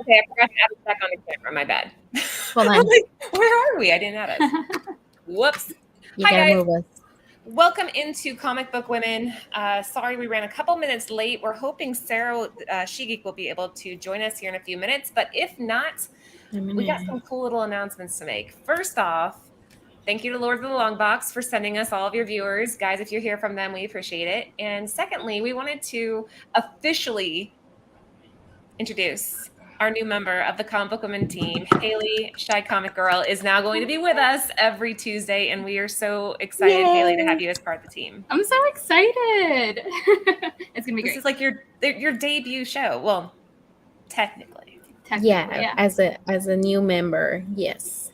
Okay, I forgot to add us back on the camera. My bad. Hold on. I'm like, where are we? I didn't add us. Whoops. You Hi, gotta guys. move us. Welcome into Comic Book Women. Sorry we ran a couple minutes late. We're hoping Sarah She-Geek will be able to join us here in a few minutes. But if not, we got some cool little announcements to make. First off, thank you to Lord of the Long Box for sending us all of your viewers. Guys, if you hear from them, we appreciate it. And secondly, we wanted to officially introduce our new member of the Comic Book Women team. Haley, Shy Comic Girl, is now going to be with us every Tuesday, and we are so excited, Yay. Haley, to have you as part of the team. I'm so excited. It's going to be great. This is like your debut show. Well, technically. Yeah, as a new member, yes.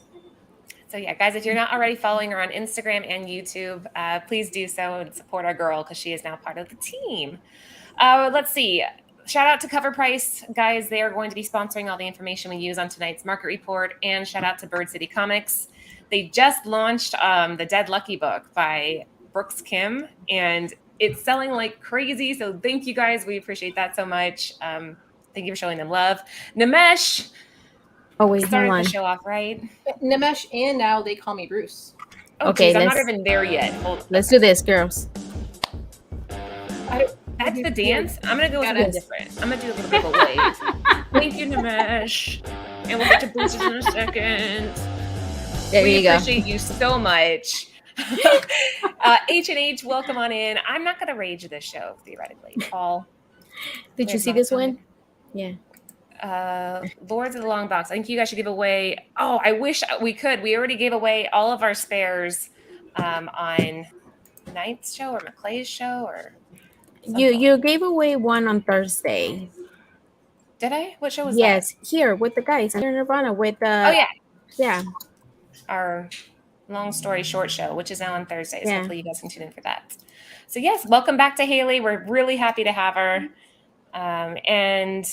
So yeah, guys, if you're not already following her on Instagram and YouTube, please do so and support our girl because she is now part of the team. Let's see. Shout out to Cover Price, guys. They are going to be sponsoring all the information we use on tonight's market report. And shout out to Bird City Comics. They just launched the Dead Lucky book by Brooks Kim, and it's selling like crazy. So thank you, guys. We appreciate that so much. Thank you for showing them love. Nimesh. Oh wait, started hold on. the show off, right? Nimesh, and now they call me Bruce. Oh, Okay, geez, I'm not even there yet. Let's do this, girls. That's the dance. I'm gonna go with something different. I'm gonna do a little bit of a wave. Thank you, Nimesh. And we'll get to Bruce's in a second. There you go. We appreciate you so much. H&H, welcome on in. I'm not gonna rage this show, theoretically. Paul. Did you see this one? Yeah. Lords of the Long Box. I think you guys should give away. Oh, I wish we could. We already gave away all of our spares on Knight's show or McClay's show or something. You gave away one on Thursday. Did I? What show was yes, that? here with the guys under Nirvana with oh yeah. Our long story short show, which is now on Thursdays. Yeah. Hopefully you guys can tune in for that. So yes, welcome back to Haley. We're really happy to have her. And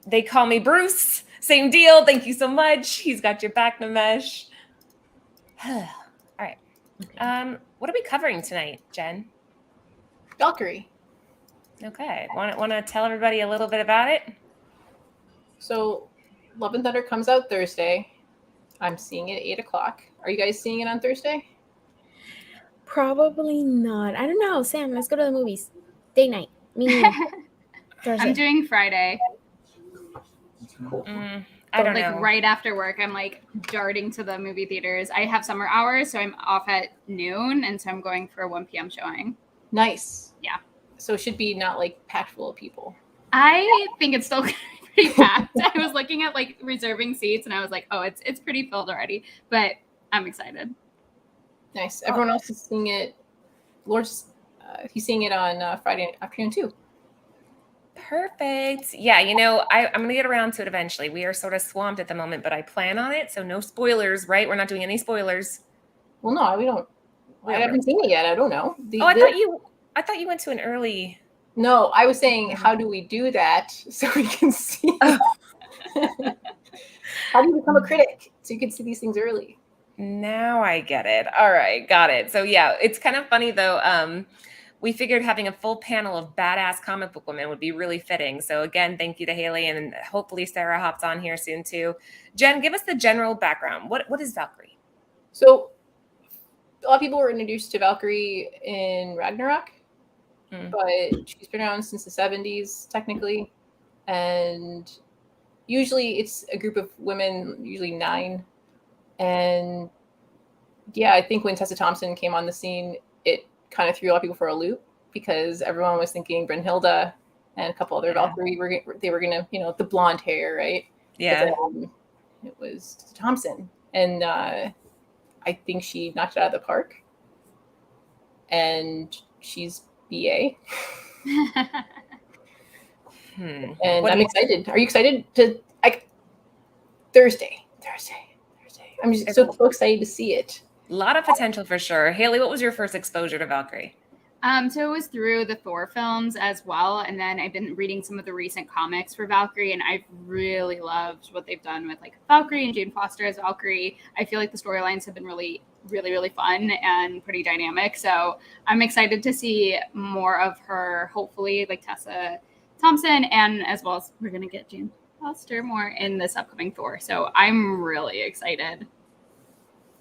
they call me Bruce. Same deal. Thank you so much. He's got your back, Nimesh. All right. What are we covering tonight, Jen? Valkyrie. Okay. Want to tell everybody a little bit about it? So, Love and Thunder comes out Thursday. I'm seeing it at 8 o'clock. Are you guys seeing it on Thursday? Probably not. I don't know. Sam, let's go to the movies. Day night. Me. I'm doing Friday. I don't know. Like right after work, I'm like darting to the movie theaters. I have summer hours, so I'm off at noon, and so I'm going for a 1 p.m. showing. Nice. Yeah. So it should be not like packed full of people. I think it's still pretty packed. I was looking at like reserving seats, and I was like, oh, it's pretty filled already. But I'm excited. Nice. Everyone else is seeing it. Lord's he's seeing it on Friday afternoon too. Perfect. Yeah, I'm going to get around to it eventually. We are sort of swamped at the moment, but I plan on it. So no spoilers, right? We're not doing any spoilers. Well, no, we don't. I haven't seen it yet. I don't know. I thought you went to an early. No, I was saying, how do we do that so we can see? How do you become a critic so you can see these things early? Now I get it. All right, got it. So yeah, it's kind of funny though. We figured having a full panel of badass comic book women would be really fitting. So again, thank you to Haley, and hopefully Sarah hops on here soon too. Jen, give us the general background. What is Valkyrie? So a lot of people were introduced to Valkyrie in Ragnarok, but she's been around since the 70s technically. And usually it's a group of women, usually 9. And yeah, I think when Tessa Thompson came on the scene, it kind of threw a lot of people for a loop because everyone was thinking Brynhilde and a couple other Valkyrie they were gonna, the blonde hair, right? Yeah. But then, it was Tessa Thompson, and I think she knocked it out of the park. And she's BA. And I'm excited. Are you excited to Thursday? I'm just so excited to see it. A lot of potential for sure. Haley, what was your first exposure to Valkyrie? So it was through the Thor films as well. And then I've been reading some of the recent comics for Valkyrie, and I've really loved what they've done with like Valkyrie and Jane Foster as Valkyrie. I feel like the storylines have been really, really, really fun and pretty dynamic. So I'm excited to see more of her, hopefully like Tessa Thompson, and as well as we're going to get Jane Foster more in this upcoming Thor. So I'm really excited.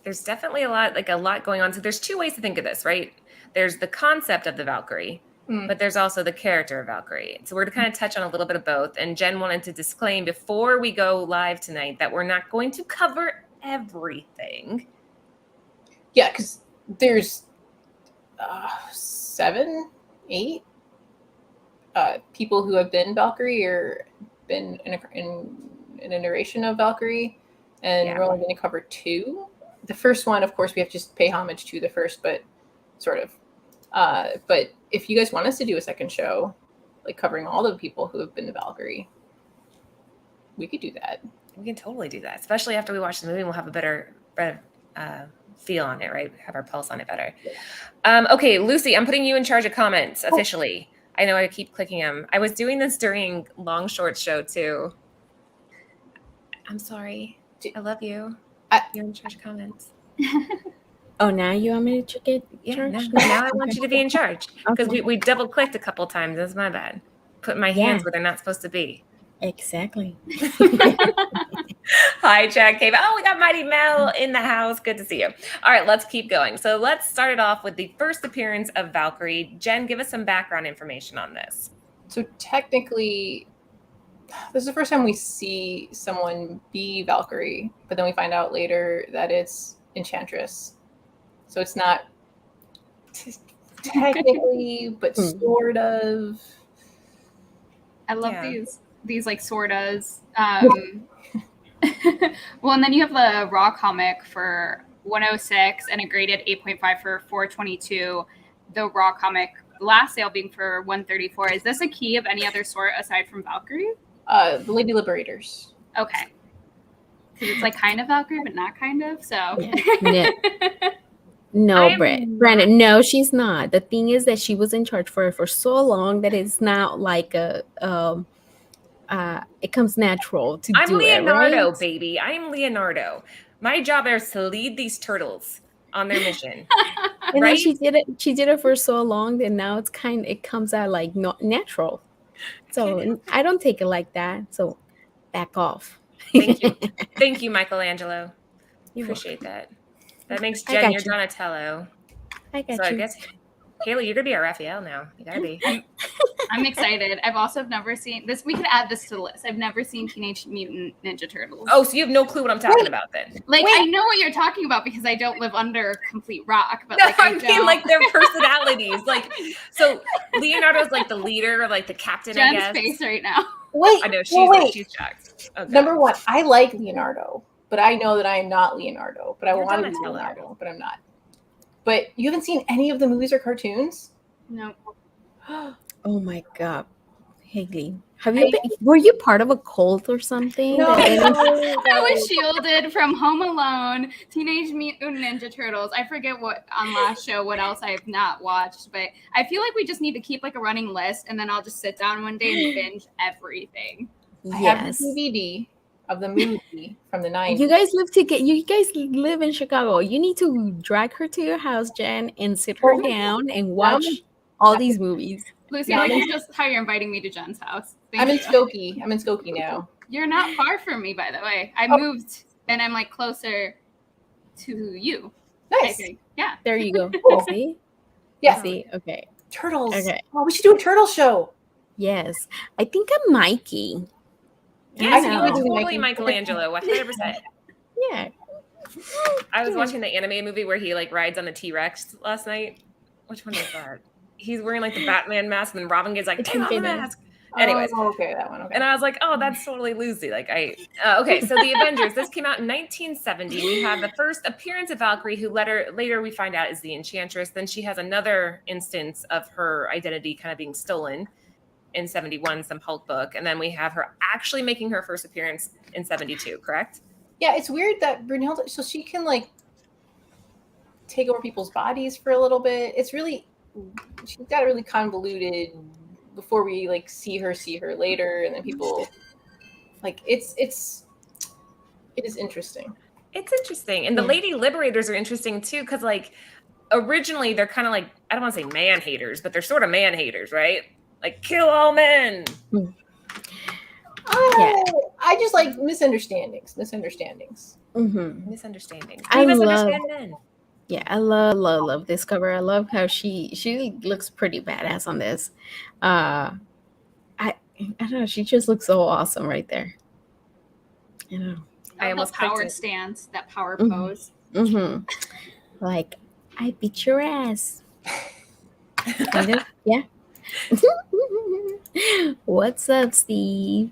There's definitely a lot going on. So there's two ways to think of this, right? There's the concept of the Valkyrie, but there's also the character of Valkyrie. So we're going to kind of touch on a little bit of both. And Jen wanted to disclaim before we go live tonight that we're not going to cover everything. Yeah, because there's 7, 8 people who have been Valkyrie or been in an iteration of Valkyrie, and we're only going to cover 2. The first one, of course, we have to just pay homage to the first, but sort of. But if you guys want us to do a second show, like covering all the people who have been the Valkyrie, we could do that. We can totally do that, especially after we watch the movie. We'll have a better feel on it, right? Have our pulse on it better. Okay, Lucy, I'm putting you in charge of comments officially. I know I keep clicking them. I was doing this during Long Short Show too. I'm sorry. I love you. You're in charge of comments. Oh, now you want me to get charge? Now I want you to be in charge because we double clicked a couple times. That's my bad. Putting my hands where they're not supposed to be. Exactly. Hi, Jack Cave. Oh, we got Mighty Mel in the house. Good to see you. All right, let's keep going. So let's start it off with the first appearance of Valkyrie. Jen, give us some background information on this. So technically, this is the first time we see someone be Valkyrie, but then we find out later that it's Enchantress. So it's not technically, but sort of. I love these like sortas. Well, and then you have the Raw comic for 106 and a graded 8.5 for 422. The Raw comic last sale being for 134. Is this a key of any other sort aside from Valkyrie? The Lady Liberators. Okay. Because it's like kind of Valkyrie, but not kind of. So. Yeah. No, Brandon. No, she's not. The thing is that she was in charge for so long that it's not like a it comes natural to I'm do Leonardo, it, right? baby. I'm Leonardo. My job is to lead these turtles on their mission. And then she did it for so long that now it comes out like not natural. So I don't take it like that. So back off. Thank you, Michelangelo. Appreciate that. That makes Jen your Donatello. I got you. I guess Haley, you're gonna be our Raphael now. You gotta be. I'm excited. I've also never seen this. We could add this to the list. I've never seen Teenage Mutant Ninja Turtles. Oh, so you have no clue what I'm talking about then? Like I know what you're talking about because I don't live under a complete rock. But no, like, I mean like their personalities. Like so, Leonardo's like the leader or like the captain. Jen's I guess. Face right now. Wait, I know she's shocked. Okay. Number one, I like Leonardo, but I know that I am not Leonardo. But I want to be Donatello. Leonardo, but I'm not. But you haven't seen any of the movies or cartoons? No. Oh my God, Haley, were you part of a cult or something? No, I was shielded from Home Alone, Teenage Mutant Ninja Turtles. I forget what on last show what else I have not watched, but I feel like we just need to keep like a running list, and then I'll just sit down one day and binge everything. I have the DVD of the movie from the 90s. You guys live in Chicago. You need to drag her to your house, Jen, and sit her down and watch all these movies. Lucy, I think that's how you're inviting me to Jen's house. I'm in Skokie now. You're not far from me, by the way. I moved and I'm like closer to you. Nice. I think. Yeah. There you go. See? Yeah. See? Okay. Turtles. Okay. Oh, we should do a turtle show. Yes. I think I'm Mikey. Yes, you were totally Michelangelo, 100%. Yeah. I was watching the anime movie where he like rides on the T-Rex last night. Which one is that? He's wearing like the Batman mask, and then Robin gets like, take off the mask. Anyways, okay, that one. Okay. And I was like, oh, that's totally Lucy. Like okay, so the Avengers. This came out in 1970. We have the first appearance of Valkyrie, who later we find out is the Enchantress. Then she has another instance of her identity kind of being stolen in 71, some Hulk book, and then we have her actually making her first appearance in 72. Correct? Yeah, it's weird that Brunhilde, so she can like take over people's bodies for a little bit. It's really, she's got really convoluted before we like see her later, and then people like it is interesting. It's interesting, and the Lady Liberators are interesting too, because like originally they're kind of like, I don't want to say man haters, but they're sort of man haters, right? Like kill all men. I just like misunderstandings. Mm-hmm. Misunderstandings. I We love- misunderstand men. Yeah, I love this cover. I love how she looks pretty badass on this. I don't know. She just looks so awesome right there. You know. I almost power clicked it. stance, that power Mhm. pose. Mm-hmm. Like, I beat your ass. Kind of, yeah. What's up, Steve?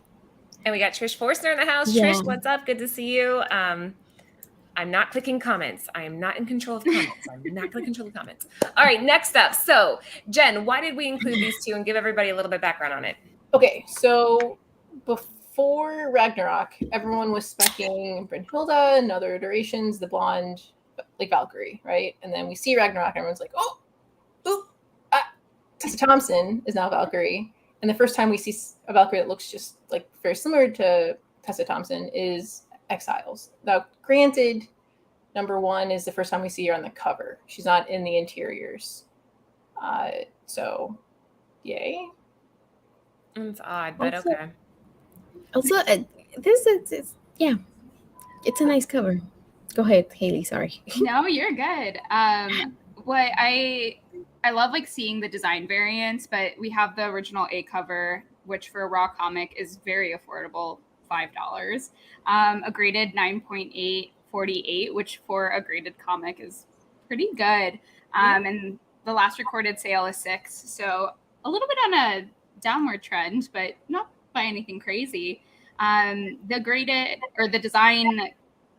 And we got Trish Forstner in the house. Yeah. Trish, what's up? Good to see you. I'm not clicking comments. I am not in control of comments. I'm not going to control the comments. All right, next up. So, Jen, why did we include these two and give everybody a little bit of background on it? Okay, so before Ragnarok, everyone was specking Brynhilda and other iterations, the blonde, like Valkyrie, right? And then we see Ragnarok, and everyone's like, Tessa Thompson is now Valkyrie. And the first time we see a Valkyrie that looks just like very similar to Tessa Thompson is Exiles. Now, granted, number one is the first time we see her on the cover. She's not in the interiors. So, yay. It's odd, but Also- okay. Also, this is yeah, it's a nice cover. Go ahead, Haley. Sorry. No, you're good. What I love like seeing the design variants, but we have the original A cover, which for a raw comic is very affordable, $5. A graded 9.848, which for a graded comic is pretty good. And the last recorded sale is 6, so a little bit on a downward trend, but not by anything crazy. The graded or the design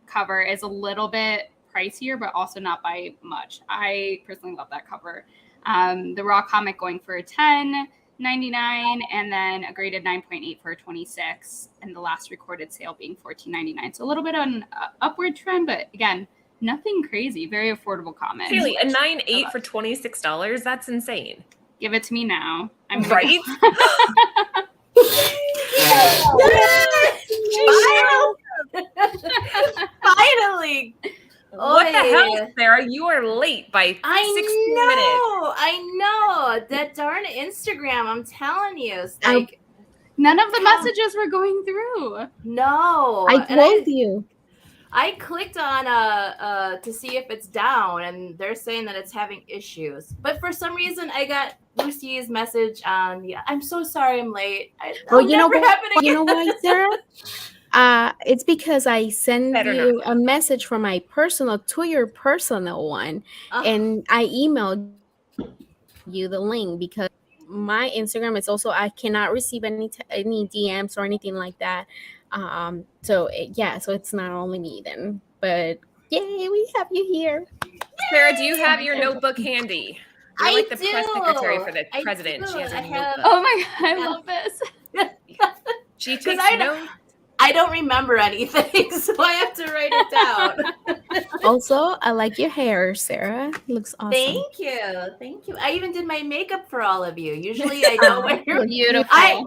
cover is a little bit pricier, but also not by much. I personally love that cover. The raw comic going for $10.99, and then a graded 9.8 for $26, and the last recorded sale being $14.99. So a little bit on an upward trend, but again, nothing crazy. Very affordable comic. Haley, a 9.8 for $26? That's insane. Give it to me now. I'm Right? Finally. What the Oy. hell, Sarah? You are late by 16 minutes. I know. That darn Instagram, I'm telling you. It's like, None of the messages were going through. no. I And told you. I clicked on to see if it's down, and they're saying that it's having issues. But for some reason, I got Lucy's message on the. I'm so sorry, I'm late. Well, you know what? Happening. You know why, Sarah? It's because I send Better you a message from my personal to your personal one, and I emailed you the link because my Instagram is also I cannot receive any DMs or anything like that. So it's not only me then, but yay, we have you here. Sarah, do you have your notebook handy? You're I like the press do. secretary for the I president. do. She has her I have- notebook. Oh my God, I love this. She 'Cause takes I notes. I don't remember anything, so I have to write it down. Also, I like your hair, Sarah. It looks awesome. Thank you. I even did my makeup for all of you. Usually I know when you're Beautiful. I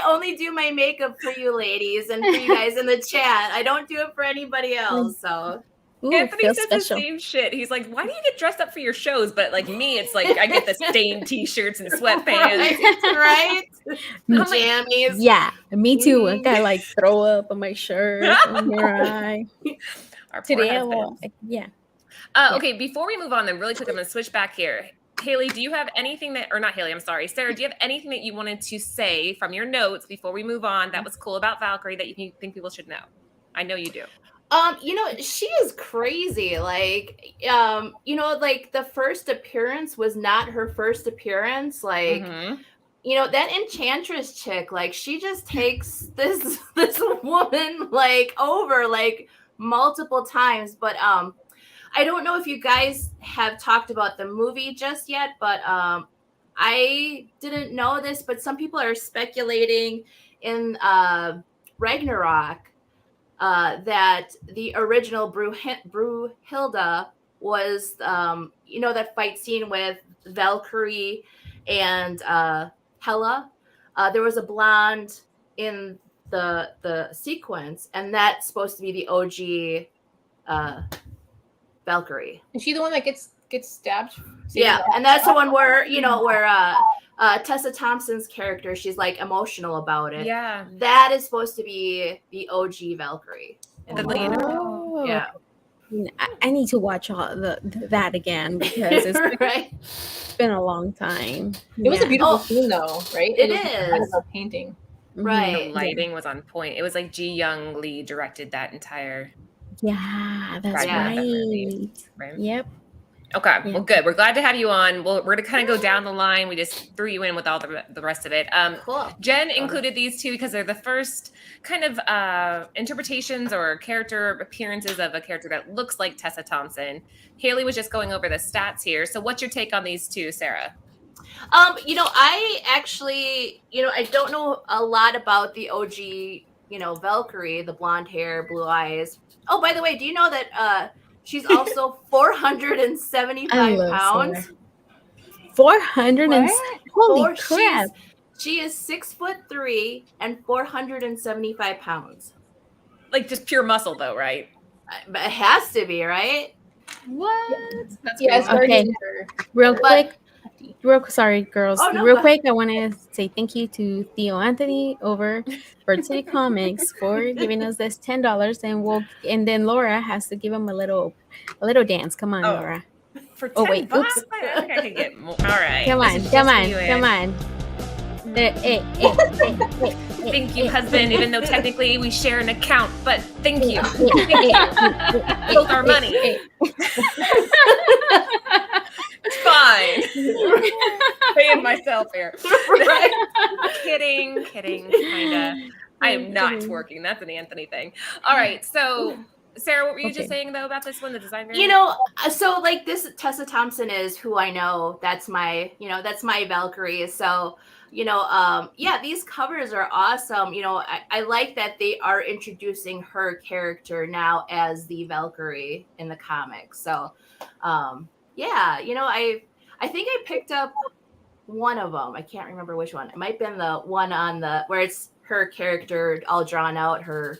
only do my makeup for you ladies and for you guys in the chat. I don't do it for anybody else. So Ooh, Anthony feel says special. the same shit. He's like, why do you get dressed up for your shows? But like me, it's like I get the stained t-shirts and sweatpants. right? I'm like, Jammies. Yeah, me too. I got like throw up on my shirt, on your eye. Our poor Today I husbands. will. Yeah. Okay, before we move on, then really quick, I'm going to switch back here. Haley, do you have anything that, or not Haley, I'm sorry, Sarah, do you have anything that you wanted to say from your notes before we move on that was cool about Valkyrie that you think people should know? I know you do. She is crazy. Like, like the first appearance was not her first appearance. Like, that Enchantress chick, like she just takes this woman like over like multiple times. But I don't know if you guys have talked about the movie just yet, but I didn't know this, but some people are speculating in Ragnarok that the original Brunhilde was, that fight scene with Valkyrie and Hela. There was a blonde in the sequence, and that's supposed to be the OG Valkyrie. Is she the one that gets gets stabbed. Yeah, and that's the one where Tessa Thompson's character, she's like emotional about it. Yeah. That is supposed to be the OG Valkyrie. The lead. Oh. Yeah. I need to watch all that again because it's right. been a long time. It was a beautiful Oh, scene, though, right? it was kind is. of a painting. Right. The lighting was on point. It was like Ji Young Lee directed that entire. Yeah, that's Yeah. right. Right? Yep. Okay, Yeah. well, good. We're glad to have you on. We're going to kind of go down the line. We just threw you in with all the rest of it. Cool. Jen included these two because they're the first kind of interpretations or character appearances of a character that looks like Tessa Thompson. Haley was just going over the stats here. So what's your take on these two, Sarah? I actually, I don't know a lot about the OG, Valkyrie, the blonde hair, blue eyes. Oh, by the way, do you know that she's also 475 pounds? 400 and holy crap! She is 6'3" and 475 pounds. Like just pure muscle, though, right? But it has to be, right? What? That's It's crazy. Okay. Real quick. Sorry, girls. Oh, no, Real quick, I want to say thank you to Theo Anthony over Bird City Comics for giving us this $10, and then Laura has to give him a little dance. Come on, Oh. Laura. For $10? Oh, wait, oops. I think I could get more. All right. Come This on, is come just on, for you, come Ann. on. Thank you, husband, even though technically we share an account, but thank you. Both our money. It's fine. Paying myself here. Kidding, kinda. I am not twerking. That's an Anthony thing. All right, so Sarah, what were you just saying though about this one, the designer? So like this Tessa Thompson is who I know. That's my Valkyrie. So, these covers are awesome. I like that they are introducing her character now as the Valkyrie in the comics. So, I think I picked up one of them. I can't remember which one. It might have been the one on where it's her character all drawn out, her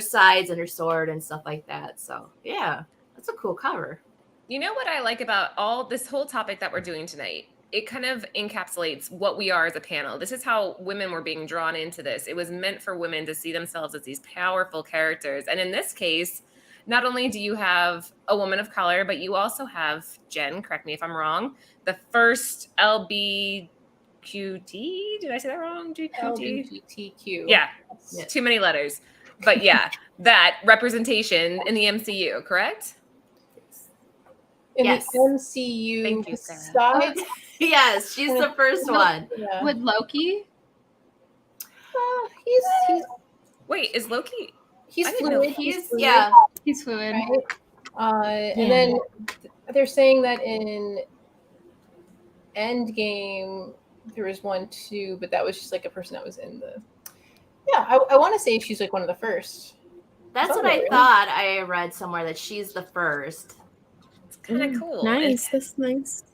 sides and her sword and stuff like that. So yeah, that's a cool cover. You know what I like about all this whole topic that we're doing tonight? It kind of encapsulates what we are as a panel. This is how women were being drawn into this. It was meant for women to see themselves as these powerful characters. And in this case, not only do you have a woman of color, but you also have, Jen, correct me if I'm wrong, the first LBQT, did I say that wrong? LGBTQ. Yeah, too many letters. But yeah, that representation in the MCU, correct? In Yes. the MCU Thank you, Sarah. side, Yes, she's the first one. yeah. With Loki? He's Wait, is Loki? he's I didn't know fluid. He's fluid, yeah. He's fluid. right? And then they're saying that in Endgame there was one too, but that was just like a person that was in the. Yeah, I want to say she's like one of the first. That's what I thought. I read somewhere that she's the first. It's kind of cool. Nice, that's nice.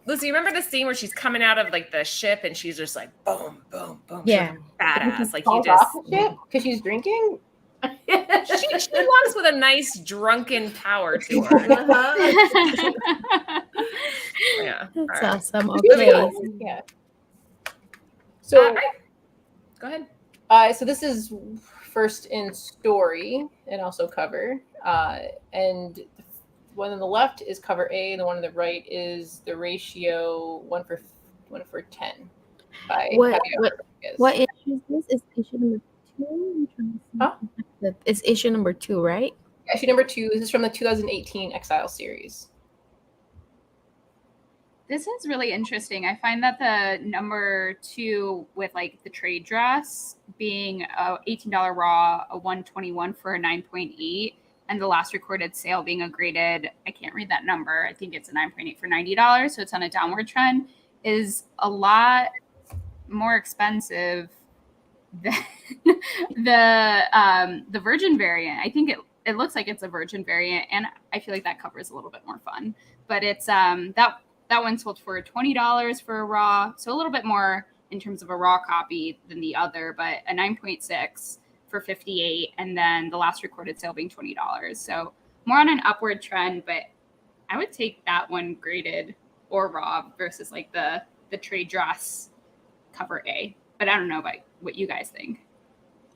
Lucy, you remember the scene where she's coming out of like the ship and she's just like boom, boom, boom. Yeah. Badass. Like you Falls just off the ship because she's drinking. she walks with a nice drunken power to her. Uh-huh. Yeah. That's All right. awesome. She's Okay. good. Yeah. So, Go ahead. so this is first in story and also cover, and the one on the left is cover A, and the one on the right is the ratio 1:10. By What What? issue is this? Is issue number 2? I'm trying to see. Huh? It's issue number 2, right? Issue number 2. This is from the 2018 Exiles series. This is really interesting. I find that the number 2 with like the trade dress being a $18 raw, a $121 for a 9.8, and the last recorded sale being a graded, I can't read that number. I think it's a 9.8 for $90. So it's on a downward trend, is a lot more expensive than the Virgin variant. I think it looks like it's a Virgin variant, and I feel like that cover is a little bit more fun. But it's that one sold for $20 for a raw, so a little bit more in terms of a raw copy than the other, but a 9.6 for $58, and then the last recorded sale being $20. So more on an upward trend, but I would take that one graded or raw versus like the trade dress cover A. But I don't know about what you guys think.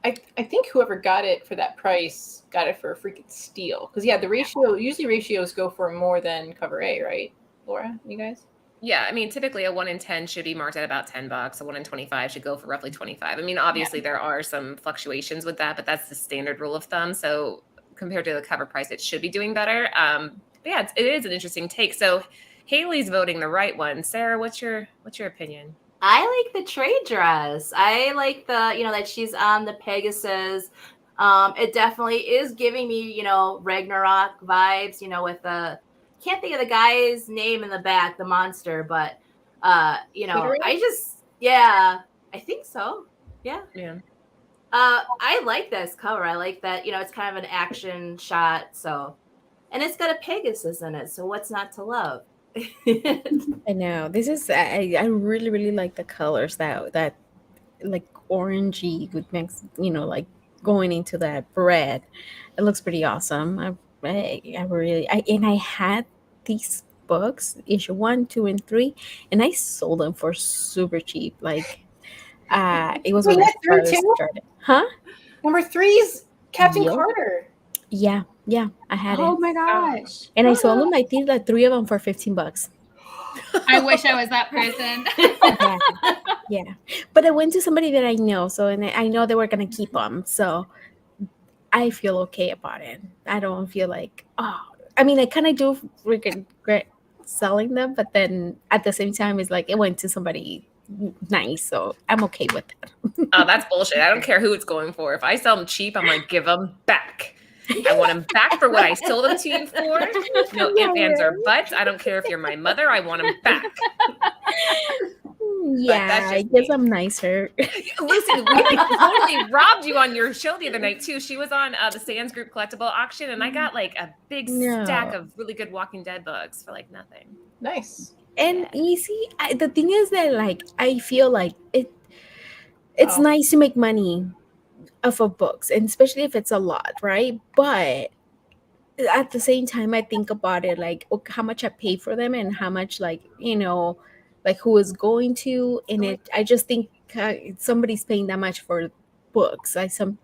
I think whoever got it for that price got it for a freaking steal. Because the ratio, usually ratios go for more than cover A, right? Laura, you guys? Yeah, I mean, typically a 1 in 10 should be marked at about $10. A 1 in 25 should go for roughly 25. I mean, obviously there are some fluctuations with that, but that's the standard rule of thumb. So compared to the cover price, it should be doing better. But yeah, it is an interesting take. So Haley's voting the right one. Sarah, what's your opinion? I like the trade dress. I like the, that she's on the Pegasus. It definitely is giving me, Ragnarok vibes, with the, can't think of the guy's name in the back, the monster, but, I think so. Yeah. Yeah. I like this cover. I like that, it's kind of an action shot. So, and it's got a Pegasus in it. So what's not to love? I know. This is I really, really like the colors that like orangey with mix, like going into that red. It looks pretty awesome. I had these books, issue 1, 2, and 3, and I sold them for super cheap. Like it was when I first started. Huh? Number 3's Captain Yep. Carter. Yeah, I had it. Oh my gosh. And I sold them, I think, like 3 of them for $15. I wish I was that person. Yeah. But I went to somebody that I know, and I know they were gonna keep them, so I feel okay about it. I don't feel like, I mean, I kind of do regret selling them, but then at the same time, it's like it went to somebody nice, so I'm okay with it. Oh, that's bullshit. I don't care who it's going for. If I sell them cheap, I'm like, give them back. I want them back for what I sold them to you for. No ifs, ands, or buts. I don't care if you're my mother. I want them back. Yeah, I guess I'm nicer. Lucy, we totally robbed you on your show the other night too. She was on the Sands Group collectible auction, and I got like a big stack of really good Walking Dead books for like nothing. Nice. And you see, the thing is that like I feel like it's nice to make money off of books, and especially if it's a lot, right? But at the same time, I think about it like how much I pay for them and how much like who is going to, and I just think somebody's paying that much for books. And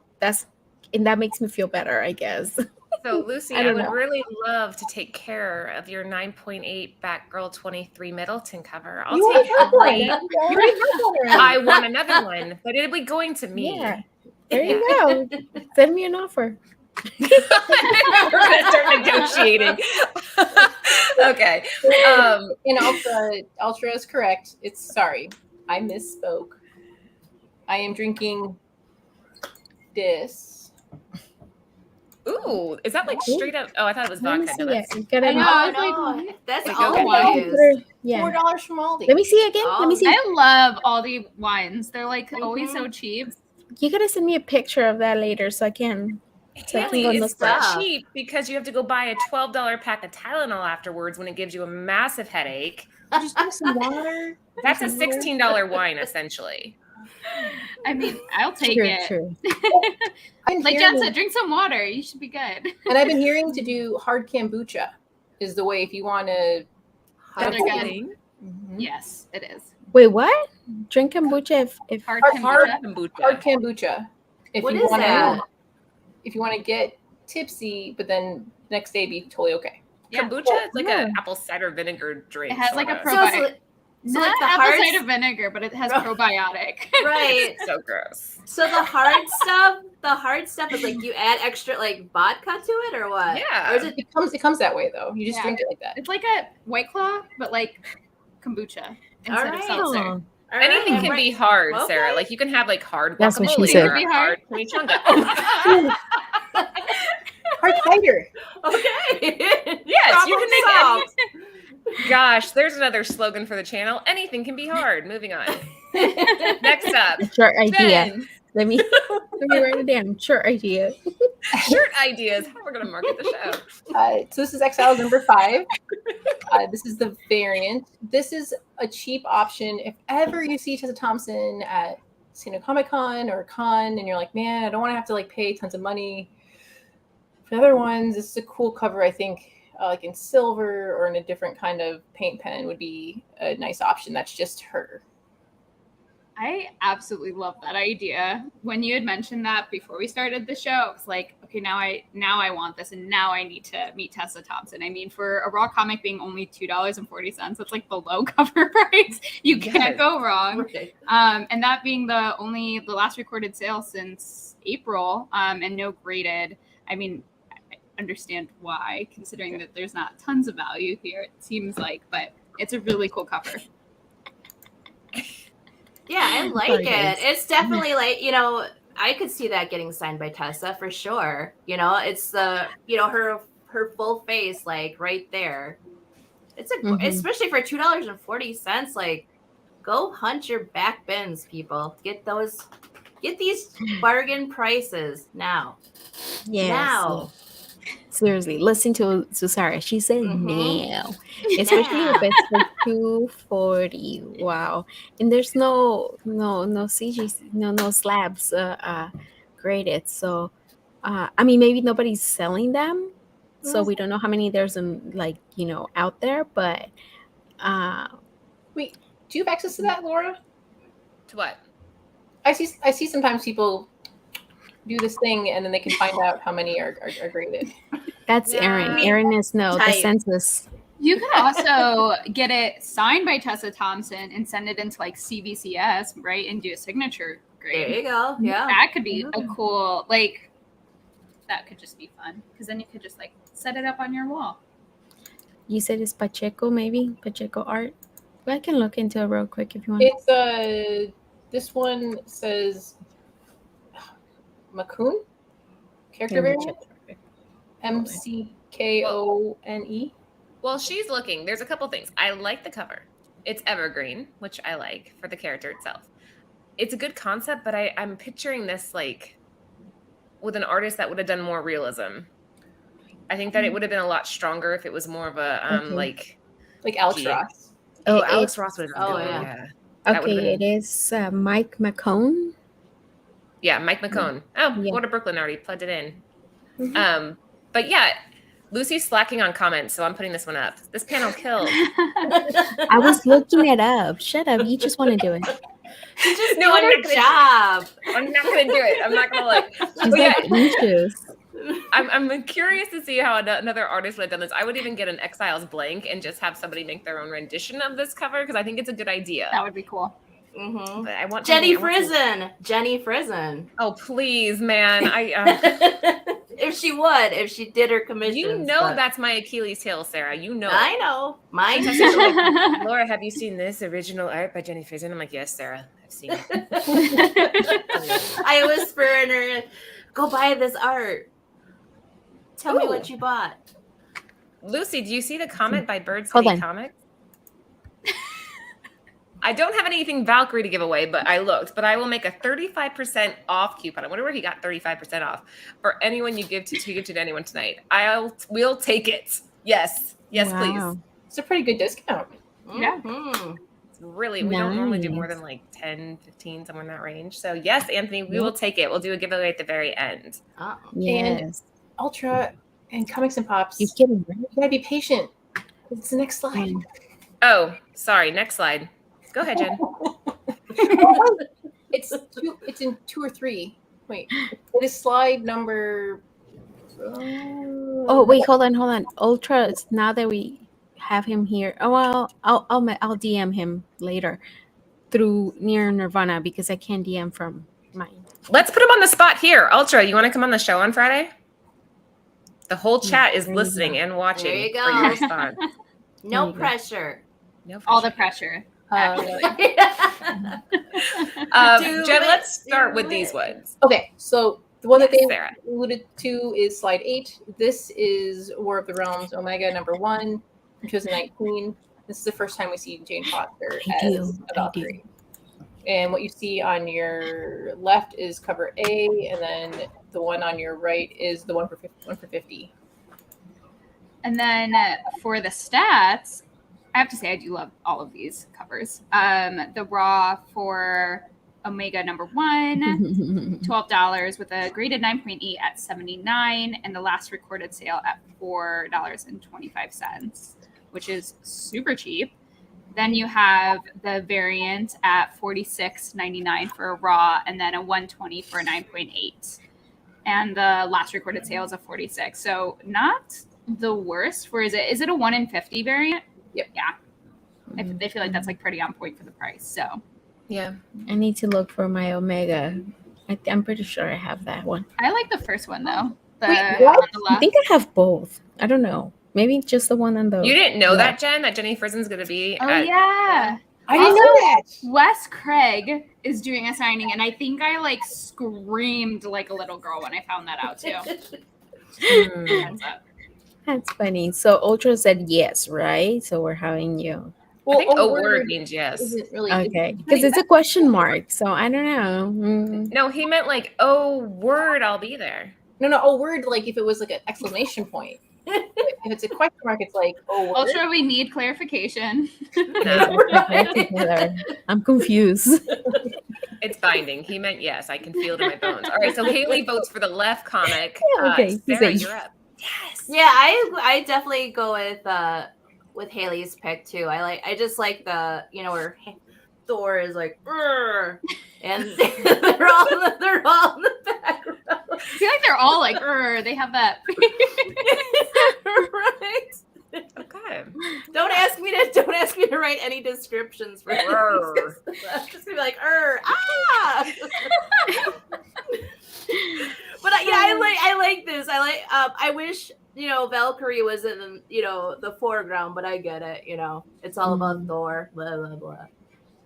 that makes me feel better, I guess. So Lucy, I would really love to take care of your 9.8 Batgirl 23 Middleton cover. I'll take it. I want another one, but it'll be going to me. Yeah. There you go. Send me an offer. We're gonna start negotiating. Okay. And Ultra is correct. Sorry, I misspoke. I am drinking this. Ooh, is that like straight up? Oh, I thought it was vodka. No, That's like, all okay. it is. Yeah. $4 from Aldi. Let me see again. Let me see. I love Aldi wines. They're like always so cheap. You gotta send me a picture of that later so I can. Haley, it's not cheap because you have to go buy a $12 pack of Tylenol afterwards when it gives you a massive headache. Just drink some water. That's a $16 wine, essentially. I mean, I'll take it. True. Like Jen said, drink some water. You should be good. And I've been hearing to do hard kombucha is the way if you want to. That's good. Mm-hmm. Yes, it is. Wait, what? Drink kombucha if Hard kombucha. Hard kombucha. What is that? If you want to get tipsy, but then next day be totally okay. Yeah. Kombucha is like an apple cider vinegar drink. It has like a probiotic. So like the apple cider vinegar, but it has probiotic. Right. So gross. So the hard stuff is like you add extra like vodka to it or what? Yeah. Or is it comes that way though. You just drink it like that. It's like a White Claw, but like kombucha instead of seltzer. Anything can be hard, Sarah. Like you can have like hard That's what she guacamole said. or a hard chimichanga. Hard cider. Okay. Yes, you can make it. Gosh, there's another slogan for the channel. Anything can be hard. Moving on. Next up. Short idea. Jen. Let me write it down. Short idea. Shirt ideas. How we're going to market the show. So this is Exiles number 5. This is the variant. This is a cheap option. If ever you see Tessa Thompson at San Diego Comic-Con or con and you're like, man, I don't want to have to like pay tons of money for other ones. This is a cool cover, I think. like in silver or in a different kind of paint pen would be a nice option. That's just her. I absolutely love that idea. When you had mentioned that before we started the show, I was like, okay, now I want this, and now I need to meet Tessa Thompson. I mean, for a raw comic being only $2.40, that's like below cover price. You can't go wrong. Right. And that being the last recorded sale since April, and no graded. I mean, I understand why, considering that there's not tons of value here, it seems like, but it's a really cool cover. Yeah, I like Sorry, it. guys. It's definitely like, you know, I could see that getting signed by Tessa for sure. You know, it's the, you know, her full face, like right there. It's especially for $2.40. Like, go hunt your back bins, people. Get these bargain prices now. Yes. Now. Seriously, listen to Sarah. She said now, especially if Now. it's for $2.40. Wow, and there's no CG, no slabs graded. So, I mean, maybe nobody's selling them, so we don't know how many there's out there. But Wait, do you have access to that, Laura? To what? I see sometimes people do this thing and then they can find out how many are graded. that's Erin. Erin is the Type. census. You could also get it signed by Tessa Thompson and send it into like CBCS, right, and do a signature grade. There you go. Yeah. That could be a cool, like, that could just be fun, because then you could just like set it up on your wall. You said it's Pacheco, maybe Pacheco art. But I can look into it real quick if you want. It's this one says Makun character variant. MCKONE. Well, she's looking. There's a couple things. I like the cover. It's evergreen, which I like for the character itself. It's a good concept, but I'm picturing this like with an artist that would have done more realism. I think that it would have been a lot stronger if it was more of a like Alex Ross. Oh, Alex Ross would have been yeah. yeah. That would've Okay, been- it is Mike McCone. Yeah, Mike McCone. Oh, Yeah. Go to Brooklyn already plugged it in. But yeah, Lucy's slacking on comments, so I'm putting this one up. This panel killed. I was looking it up. Shut up. You just want to do it. You just No, doing I'm her not gonna- job. I'm not gonna do it. I'm not gonna like. She's But yeah, like anxious. I'm curious to see how another artist would have done this. I would even get an Exiles blank and just have somebody make their own rendition of this cover because I think it's a good idea. That would be cool. Mm-hmm. But I want Jenny something- I want some- Frizen. Jenny Frizen. Oh please, man! If she did her commission. You know that's my Achilles heel, Sarah. You know. I know. Mine Tessa, too. like, Laura, have you seen this original art by Jenny Frizen? I'm like, yes, Sarah, I've seen it. I whisper in her, go buy this art. Tell me Ooh. what you bought. Lucy, do you see the comment by Bird Hold City on. Comics? I don't have anything Valkyrie to give away, but I looked. But I will make a 35% off coupon. I wonder where he got 35% off for anyone you give to anyone tonight. We'll take it. Yes, Wow. please. It's a pretty good discount. Yeah. Mhm. It's really, we don't normally do more Nice. than like 10, 15, somewhere in that range. So yes, Anthony, we will take it. We'll do a giveaway at the very end. Uh-oh. Yes. Ultra and Comics and Pops. You kidding, right? You gotta be patient. It's the next slide. Oh, sorry. Next slide. Go ahead, Jen. It's in 2 or 3. Wait, it is slide number. Oh wait, hold on. Ultra. Now that we have him here, oh well, I'll DM him later through Near Nirvana because I can't DM from mine. Let's put him on the spot here. Ultra, you want to come on the show on Friday? The whole chat is there you listening and watching. There you for go. your response. No There you go. pressure. No All the pressure. pressure. Do Jen, it, let's start do with these it. ones. Okay, so the one that Yes, they Sarah. alluded to is slide 8. This is War of the Realms Omega number 1, 2019. This is the first time we see Jane Foster I as do. a Valkyrie. And what you see on your left is cover A, and then the one on your right is the one for 50. And then for the stats, I have to say I do love all of these covers. The raw for Omega number 1, $12 with a graded 9.8 at $79, and the last recorded sale at $4.25, which is super cheap. Then you have the variant at $46.99 for a raw, and then a 120 for a 9.8. And the last recorded sale is a 46. So not the worst. For is it a 1 in 50 variant? Yep. Yeah. I feel like that's like pretty on point for the price. So Yeah. I need to look for my Omega. I'm pretty sure I have that one. I like the first one though. The Wait, what? on the I left. think I have both. I don't know. Maybe just the one on the. You didn't know that, left. Jen, that Jenny Frisen's going to be Oh at yeah. I didn't know that. Wes Craig is doing a signing, and I think I like screamed like a little girl when I found that out too. Heads up. That's funny. So Ultra said yes, right? So we're having you. I think a word means yes. isn't really Okay, because it's a question mark. So I don't know. No, he meant like, oh, word, I'll be there. No, a word like if it was like an exclamation point. If it's a question mark, it's like, oh, word? Ultra, we need clarification. No, I'm confused. it's binding. He meant yes. I can feel it in my bones. All right, so Haley votes for the left comic. Okay, Sarah, he's you're up. Yes. Yeah, I definitely go with Haley's pick too. I just like the, you know, where Thor is like, "Urgh," and they're all in the background. I feel like they're all like, they have that. Right. Okay. Don't ask me to write any descriptions for Urgh. I'm just gonna be like, ah. But I like this. I wish, you know, Valkyrie was in, you know, the foreground, but I get it. You know, it's all about Thor. Blah blah blah.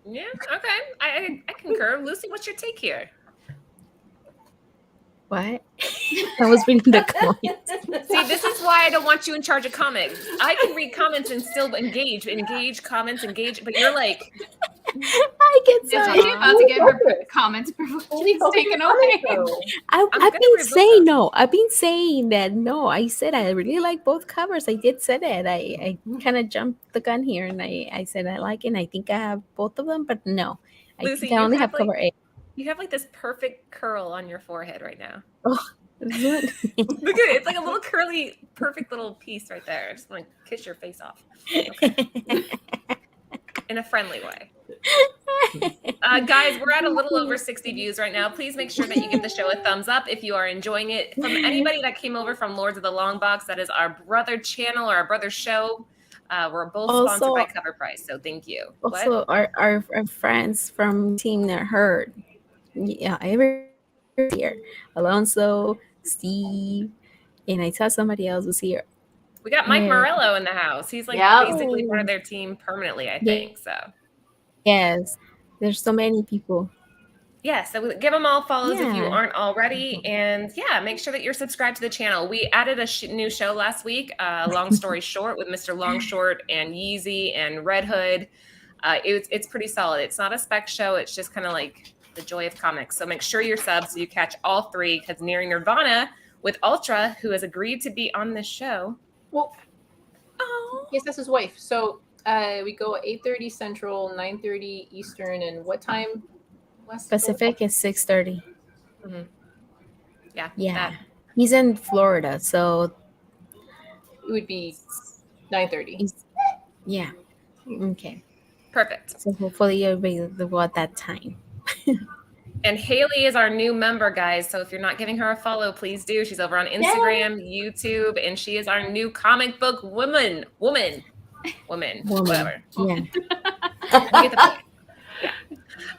Yeah. Okay. I concur. Lucy, what's your take here? What? I was reading the comments. See, this is why I don't want you in charge of comics. I can read comments and still engage, comments, engage, but you're like, I get Yeah, so. she's about to get her comments privileges taken away. I've gonna been revoke saying them. no. I've been saying that no. I said I really like both covers. I did say that. I kind of jumped the gun here, and I said I like it. And I think I have both of them, but no. I Lucy, think I only have like, cover A. you have like this perfect curl on your forehead right now. Look. Look at it. It's like a little curly, perfect little piece right there. I just want to kiss your face off. Okay. In a friendly way. Guys, we're at a little over 60 views right now. Please make sure that you give the show a thumbs up if you are enjoying it. From anybody that came over from Lords of the Long Box, that is our brother channel or our brother show. We're both sponsored by Cover Price, so thank you. Also, our friends from Team That Heard. Yeah, every year. Alonso, Steve, and I saw somebody else was here. We got Mike Morello in the house. He's like basically part of their team permanently, I think. So yes, there's so many people. Yeah, so give them all follows if you aren't already. And yeah, make sure that you're subscribed to the channel. We added a new show last week, Long Story Short, with Mr. Longshort and Yeezy and Red Hood. It's pretty solid. It's not a spec show. It's just kind of like the joy of comics. So make sure you're subbed so you catch all three, because Nearing Nirvana with Ultra, who has agreed to be on this show. Well, yes, that's his wife. So we go 8:30 Central, 9:30 Eastern, and what time? West Pacific is 6:30. Mm-hmm. Yeah. Yeah. He's in Florida, so it would be 9:30. Yeah. Okay. Perfect. So hopefully you'll be available at that time. And Haley is our new member, guys. So if you're not giving her a follow, please do. She's over on Instagram, YouTube, and she is our new comic book woman, whatever. Yeah. You get the point. Yeah.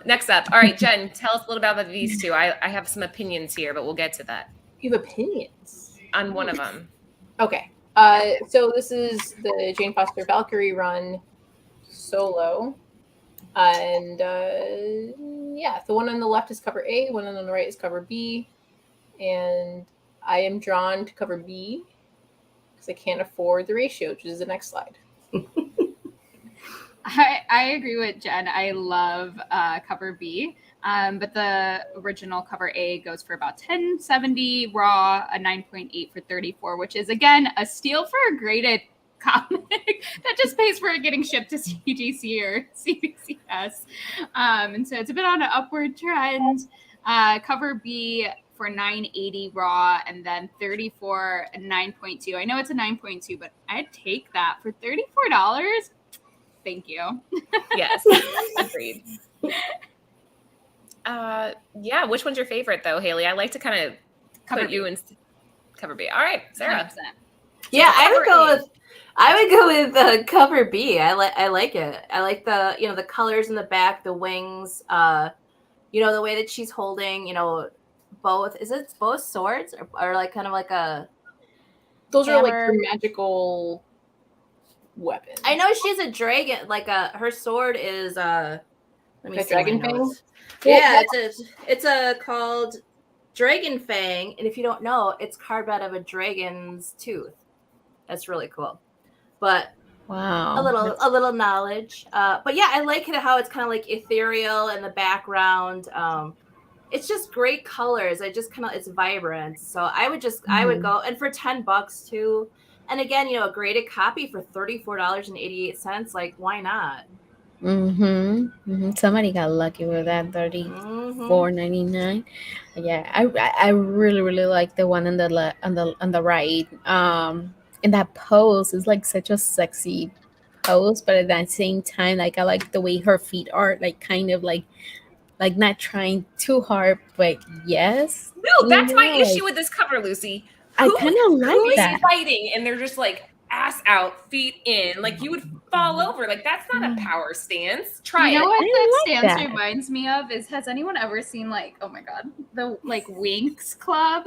Next up. All right, Jen, tell us a little about these two. I have some opinions here, but we'll get to that. You have opinions? On one of them. Okay. So this is the Jane Foster Valkyrie run solo. And yeah, the one on the left is cover A, one on the right is cover B. And I am drawn to cover B because I can't afford the ratio, which is the next slide. I agree with Jen. I love cover B, but the original cover A goes for about $10.70 raw, a 9.8 for $34, which is again a steal for a graded comic that just pays for it getting shipped to CGC or CBCS. And so it's been on an upward trend. Cover B for $9.80 raw, and then 34 and 9.2. I know it's a 9.2, but I'd take that for $34. Thank you. Yes, agreed. Yeah, which one's your favorite though, Haley? I like to kind of put you in cover B. All right, Sarah. 100%. Yeah, I would go with cover B. I like it. I like the the colors in the back, the wings. The way that she's holding both. Is it both swords or like kind of like a? Those hammer? are like her magical weapons. I know she's a dragon. Like her sword is let me see dragon my fang. notes. Yeah, it's a called Dragon Fang, and if you don't know, it's carved out of a dragon's tooth. That's really cool. But wow, a little knowledge. But yeah, I like it how it's kind of like ethereal in the background. It's just great colors. It's vibrant. So I would go, and for $10 too. And again, a graded copy for $34.88. Like, why not? Somebody got lucky with that $34.99. Yeah, I really really like the one on the right. And that pose is like such a sexy pose, but at that same time, like I like the way her feet are, like kind of like not trying too hard, but yes. No, that's my issue with this cover, Lucy. I kind of like who that. is fighting and they're just like ass out, feet in, like you would fall over. Like that's not a power stance. Try You know it. what that like stance that. reminds me of is, has anyone ever seen like, oh my god, the like Winx Club?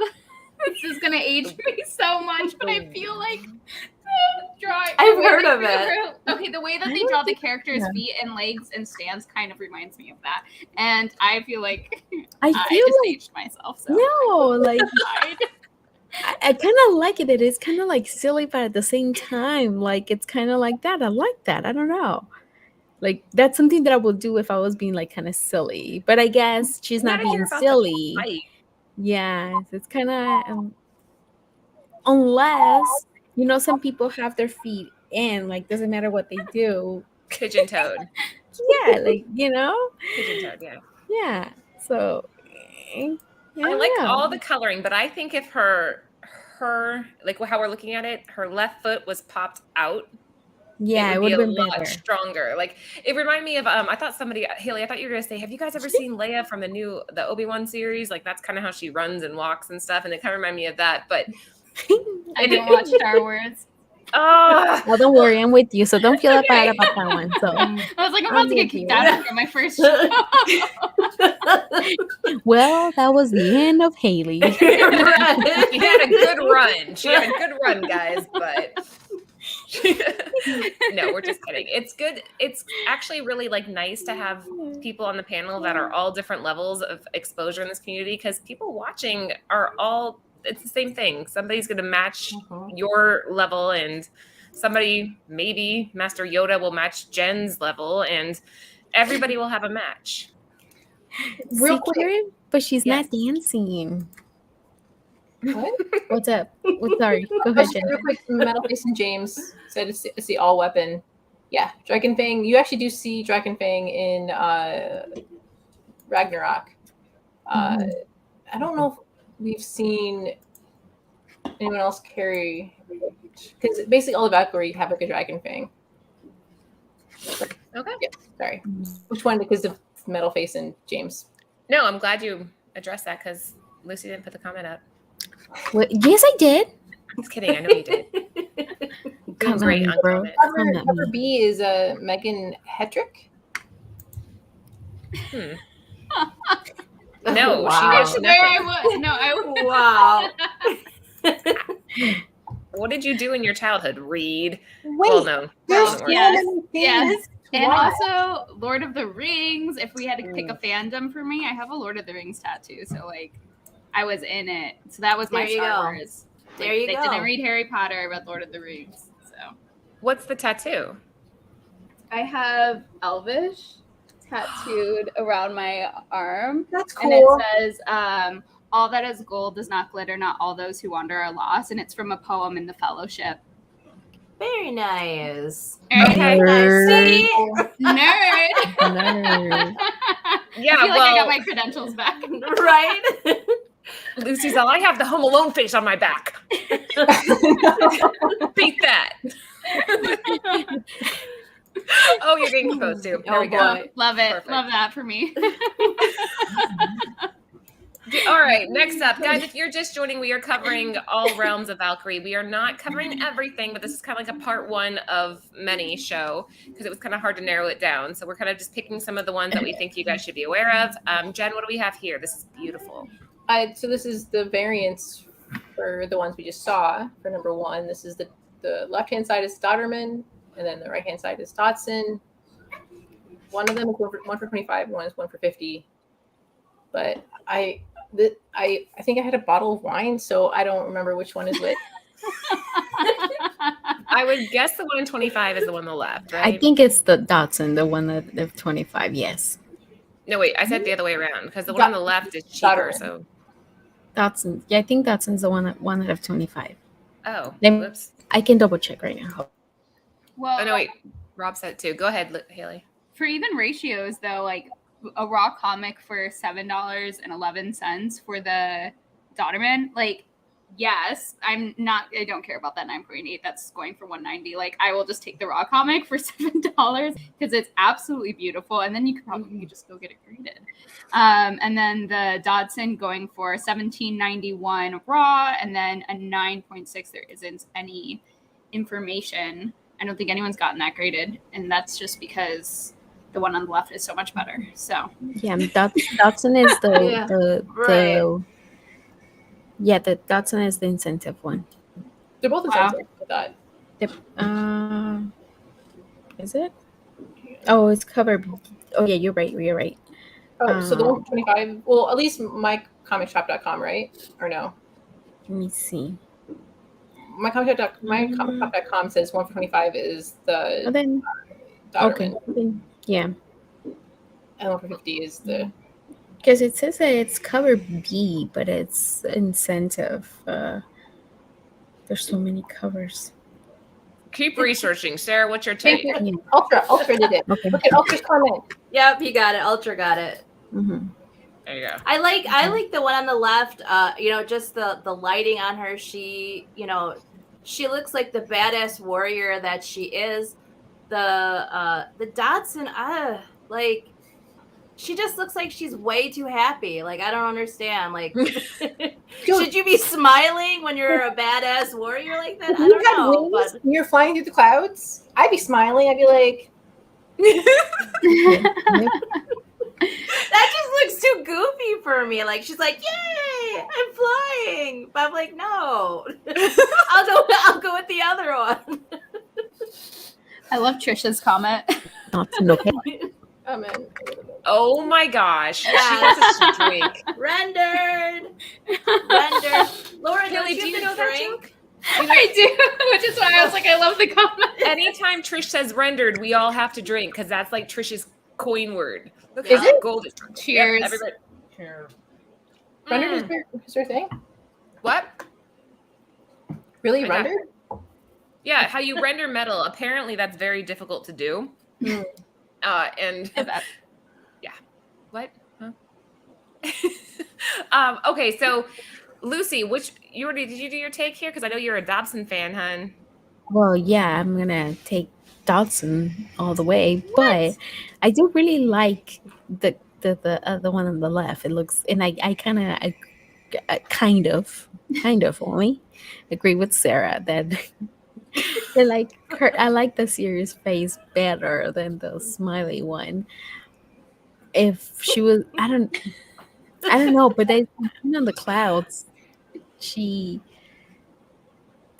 This is gonna age me so much, but I feel like I've heard of it. Okay, the way that they draw the characters' feet and legs and stands kind of reminds me of that, and I feel like I just aged myself. So no, like I kind of like it. It is kind of like silly, but at the same time, like it's kind of like that. I like that. I don't know. Like that's something that I would do if I was being like kind of silly. But I guess she's not being silly. Yeah, it's kind of unless some people have their feet in, like doesn't matter what they do. Pigeon-toed. Yeah, like Pigeon-toed. Yeah. Yeah. So. I like all the coloring, but I think if her like how we're looking at it, her left foot was popped out. Yeah, it would have been a lot better. stronger. Like it reminded me of I thought Haley, I thought you were gonna say, have you guys ever seen Leia from the Obi-Wan series? Like that's kind of how she runs and walks and stuff, and it kind of reminded me of that. But I don't watch Star Wars. Well, don't worry, I'm with you, so don't feel bad about that one. So I was like, I'm about to get kicked out after my first show. Well, that was the end of Haley. She had a good run, guys, but no, we're just kidding. It's good. It's actually really like nice to have people on the panel that are all different levels of exposure in this community, because people watching are all, it's the same thing. Somebody's going to match your level, and somebody, maybe Master Yoda, will match Jen's level, and everybody will have a match. Real quick, but she's not dancing. What? What's up? Sorry, go ahead, Jen. Real quick, Metal Face and James said it's the all weapon. Yeah, Dragon Fang. You actually do see Dragon Fang in Ragnarok. I don't know if we've seen anyone else carry, because basically all the Valkyrie have like a Dragon Fang. Okay. Yeah, sorry. Which one? Because of Metal Face and James. No, I'm glad you addressed that, because Lucy didn't put the comment up. Well, yes, I did. I'm just kidding. I know you did. Come Great on, on bro. comment. Cover B is Megan Hetrick. No, Wow. she was Where I nothing. was. No, Wow. What did you do in your childhood? Read? Wait, Well, no. there's That doesn't work. Yes. And Why? also Lord of the Rings. If we had to pick a fandom for me, I have a Lord of the Rings tattoo. So like I was in it. So that was my There you Star go. Wars. There you they go. didn't read Harry Potter, I read Lord of the Rings. So What's the tattoo? I have Elvish tattooed around my arm. That's And cool. it says, all that is gold does not glitter, not all those who wander are lost. And it's from a poem in the Fellowship. Very nice. Okay. Nice. See? Nerd. Nerd. Yeah, I feel like I well, got my credentials back. Right? Lucy's all, I have the Home Alone face on my back. Beat that. Oh, you're getting close to. There Oh, we go. boy. Love it. Perfect. Love that for me. All right, next up, guys, if you're just joining, we are covering all realms of Valkyrie. We are not covering everything, but this is kind of like a part one of many show because it was kind of hard to narrow it down. So we're kind of just picking some of the ones that we think you guys should be aware of. Jen, what do we have here? This is beautiful. So this is the variants for the ones we just saw. For number one, this is the left-hand side is Dodderman, and then the right-hand side is Dotson. One of them is one for 25, one is one for 50. But I think I had a bottle of wine, so I don't remember which one is which. I would guess the one in 25 is the one on the left, right? I think it's the Dotson, the one that of 25. Yes, No, wait, I said the other way around because the one on the left is cheaper. So, Dotson. Yeah, I think Dotson's the one out of 25. oh, Then- whoops. I can double check right now. Well, Oh, no, wait. Rob said it too. Go ahead, Haley. for even ratios though, like a raw comic for $7.11 for the Dotterman, like yes, I don't care about that 9.8 that's going for $190. Like I will just take the raw comic for $7 because it's absolutely beautiful, and then you could probably just go get it graded. And then the Dodson going for $17.91 raw, and then a 9.6. There isn't any information. I don't think anyone's gotten that graded, and that's just because the one on the left is so much better. So Yeah, Dotson is the Yeah, the Dotson is the incentive one. They're both Wow. incentive, I thought. Yep. Is it? Oh, it's cover. Oh yeah, you're right. You're right. Oh, so the one for 25. Well, at least mycomicshop.com, right? Or no? Let me see. Mycomicshop.com says one for 25 is Oh, the then Dodderman, okay. Then, yeah, and one for 50 is the. because it says that it's cover B, but it's incentive. There's so many covers. Keep researching. Sarah, what's your take? Yeah. Ultra did it. Okay. Look at Ultra's comment. Yep, you got it. Ultra got it. Mm-hmm. There you go. I like the one on the left. Just the lighting on her. She looks like the badass warrior that she is. The Dotson, she just looks like she's way too happy. Like I don't understand. Like, should you be smiling when you're a badass warrior like that? I You don't have know. wings But and you're flying through the clouds. I'd be smiling. I'd be like, that just looks too goofy for me. Like she's like, "Yay, I'm flying," but I'm like, "No, I'll go with the other one." I love Trisha's comment. Dotson, okay. oh man. Oh my gosh. She Yeah. wants us to drink. Rendered. Laura, Haley, don't do you you know have a that drink? I do, which is why I was like, I love the comment. Anytime Trish says rendered, we all have to drink because that's like Trish's coin word. Look Is how it? gold is. Cheers. Yep, everybody. Rendered is her thing? What? Really? I got- Rendered? Yeah, how you render metal. Apparently, that's very difficult to do. Hmm. And I bet. yeah, what? Huh? Okay, so Lucy, did you do your take here? Because I know you're a Dobson fan, hun. Well, yeah, I'm gonna take Dotson all the way, but I do really like the one on the left. It looks, and I kind of only agree with Sarah that I like the serious face better than the smiley one. If she was, I don't know, but they on the clouds,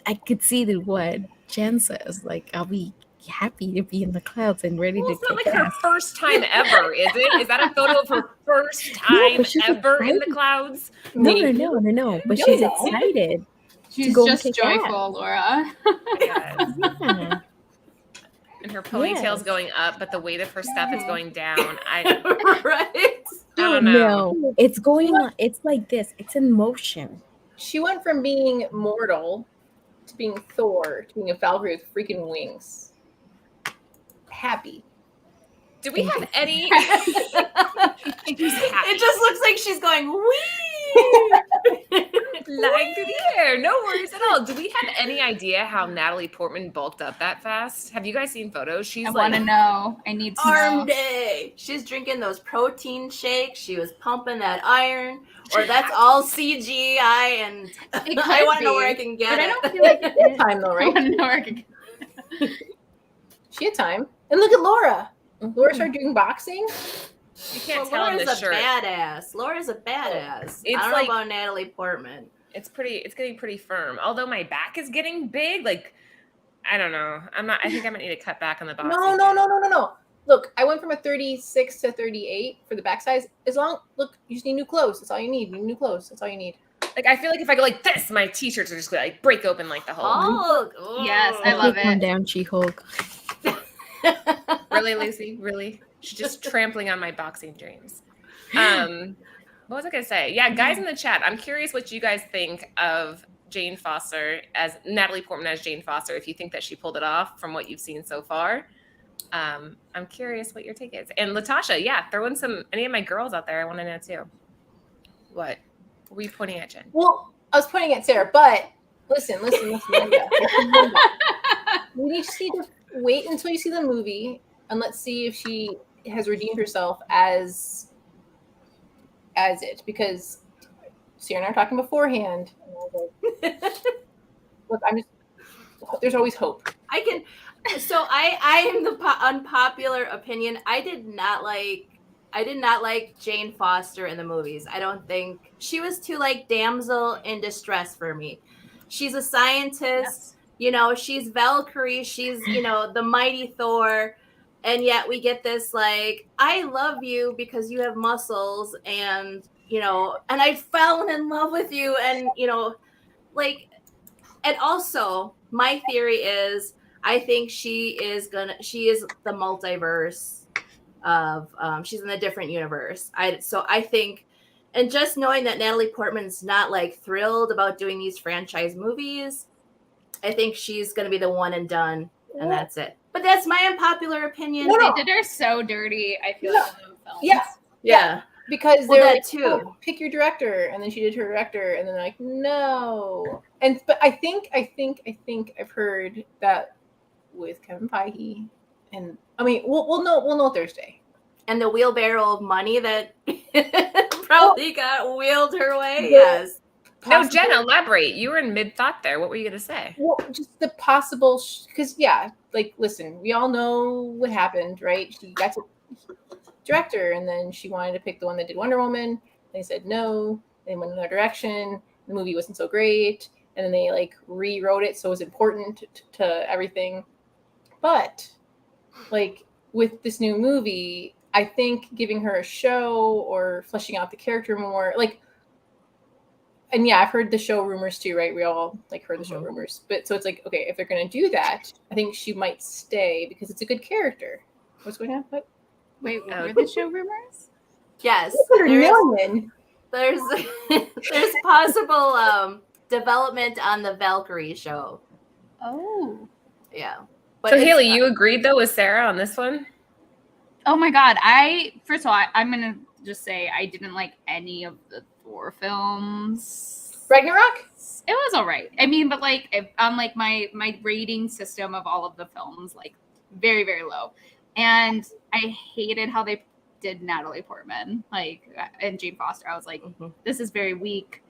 I could see what Jen says. Like, I'll be happy to be in the clouds and ready Well, to it's not kick like her ass. first time ever, is it? Is that a photo of her first time but she's ever in the excited. clouds? No. But No, she's no. excited. She's go and just kick joyful, Laura. Yes. Yeah. And her ponytail's Yes. going up, but the weight of her stuff is going down. I Right? don't know. No, it's going on. It's like this. It's in motion. She went from being mortal to being Thor to being a Valkyrie with freaking wings. Happy. Do we have any? It just looks like she's going wee. Like there, no worries at all. Do we have any idea how Natalie Portman bulked up that fast? Have you guys seen photos? She's I like want to know. I need to Arm know. day. She's drinking those protein shakes. She was pumping that iron, or that's all CGI. And I want to know where I can get But it. I don't feel like She had time though, I right? want to know where I can get She had time. And look at Laura. Laura started doing boxing. you can't Well, tell in Laura's the a shirt. badass. Laura's a badass. It's I don't like- know about Natalie Portman. It's getting pretty firm. Although my back is getting big, like I don't know. I think I might need to cut back on the boxing. No. Look, I went from a 36 to 38 for the back size. Look, you just need new clothes. That's all you need. You need new clothes. That's all you need. Like I feel like if I go like this, my t-shirts are just gonna like break open like the whole. Hulk. Yes, I love Calm it. down, She-Hulk. Really, Lucy? Really? She's just trampling on my boxing dreams. What was I gonna say? Yeah, guys in the chat, I'm curious what you guys think of Jane Foster as Natalie Portman as Jane Foster. If you think that she pulled it off from what you've seen so far, I'm curious what your take is. And Latasha, yeah, throw in any of my girls out there. I want to know too. What were you pointing at, Jen? Well, I was pointing at Sarah, but listen, Linda. We just need to wait until you see the movie and let's see if she has redeemed herself as it, because Sarah and I were talking beforehand. And I was like, look, there's always hope. I am the unpopular opinion. I did not like Jane Foster in the movies. I don't think she was too like damsel in distress for me. She's a scientist, she's Valkyrie, she's, the mighty Thor. And yet we get this like, I love you because you have muscles and, and I fell in love with you. And, and also my theory is, I think she is the multiverse of, she's in a different universe. So I think, and just knowing that Natalie Portman's not like thrilled about doing these franchise movies, I think she's going to be the one and done, and that's it. But that's my unpopular opinion. They did her so dirty, I feel like, in the films. Yeah. Because Well, they're that like, too. "Oh, pick your director," and then she did her director, and then they're like, no. But I think I've heard that with Kevin Feige, and I mean, we'll know Thursday. And the wheelbarrow of money that probably got wheeled her way. Yeah. Yes. No, Jen, elaborate. You were in mid-thought there. What were you going to say? Well, just the possible, because listen, we all know what happened, right? She got to director, and then she wanted to pick the one that did Wonder Woman. They said no. They went another direction. The movie wasn't so great, and then they like rewrote it so it was important to everything. But like with this new movie, I think giving her a show or fleshing out the character more, like. And yeah, I've heard the show rumors too, right? We all like heard the show rumors. But so it's like, okay, if they're going to do that, I think she might stay because it's a good character. What's going on? What? Wait, what were the show rumors? Yes. 100 million. There's possible development on the Valkyrie show. Oh. Yeah. So Haley, you agreed though with Sarah on this one? Oh my God. First of all, I'm going to just say I didn't like any of the Thor films. Ragnarok? It was all right. I mean, but like on like my rating system of all of the films, like very, very low. And I hated how they did Natalie Portman, like, and Jane Foster. I was like, this is very weak.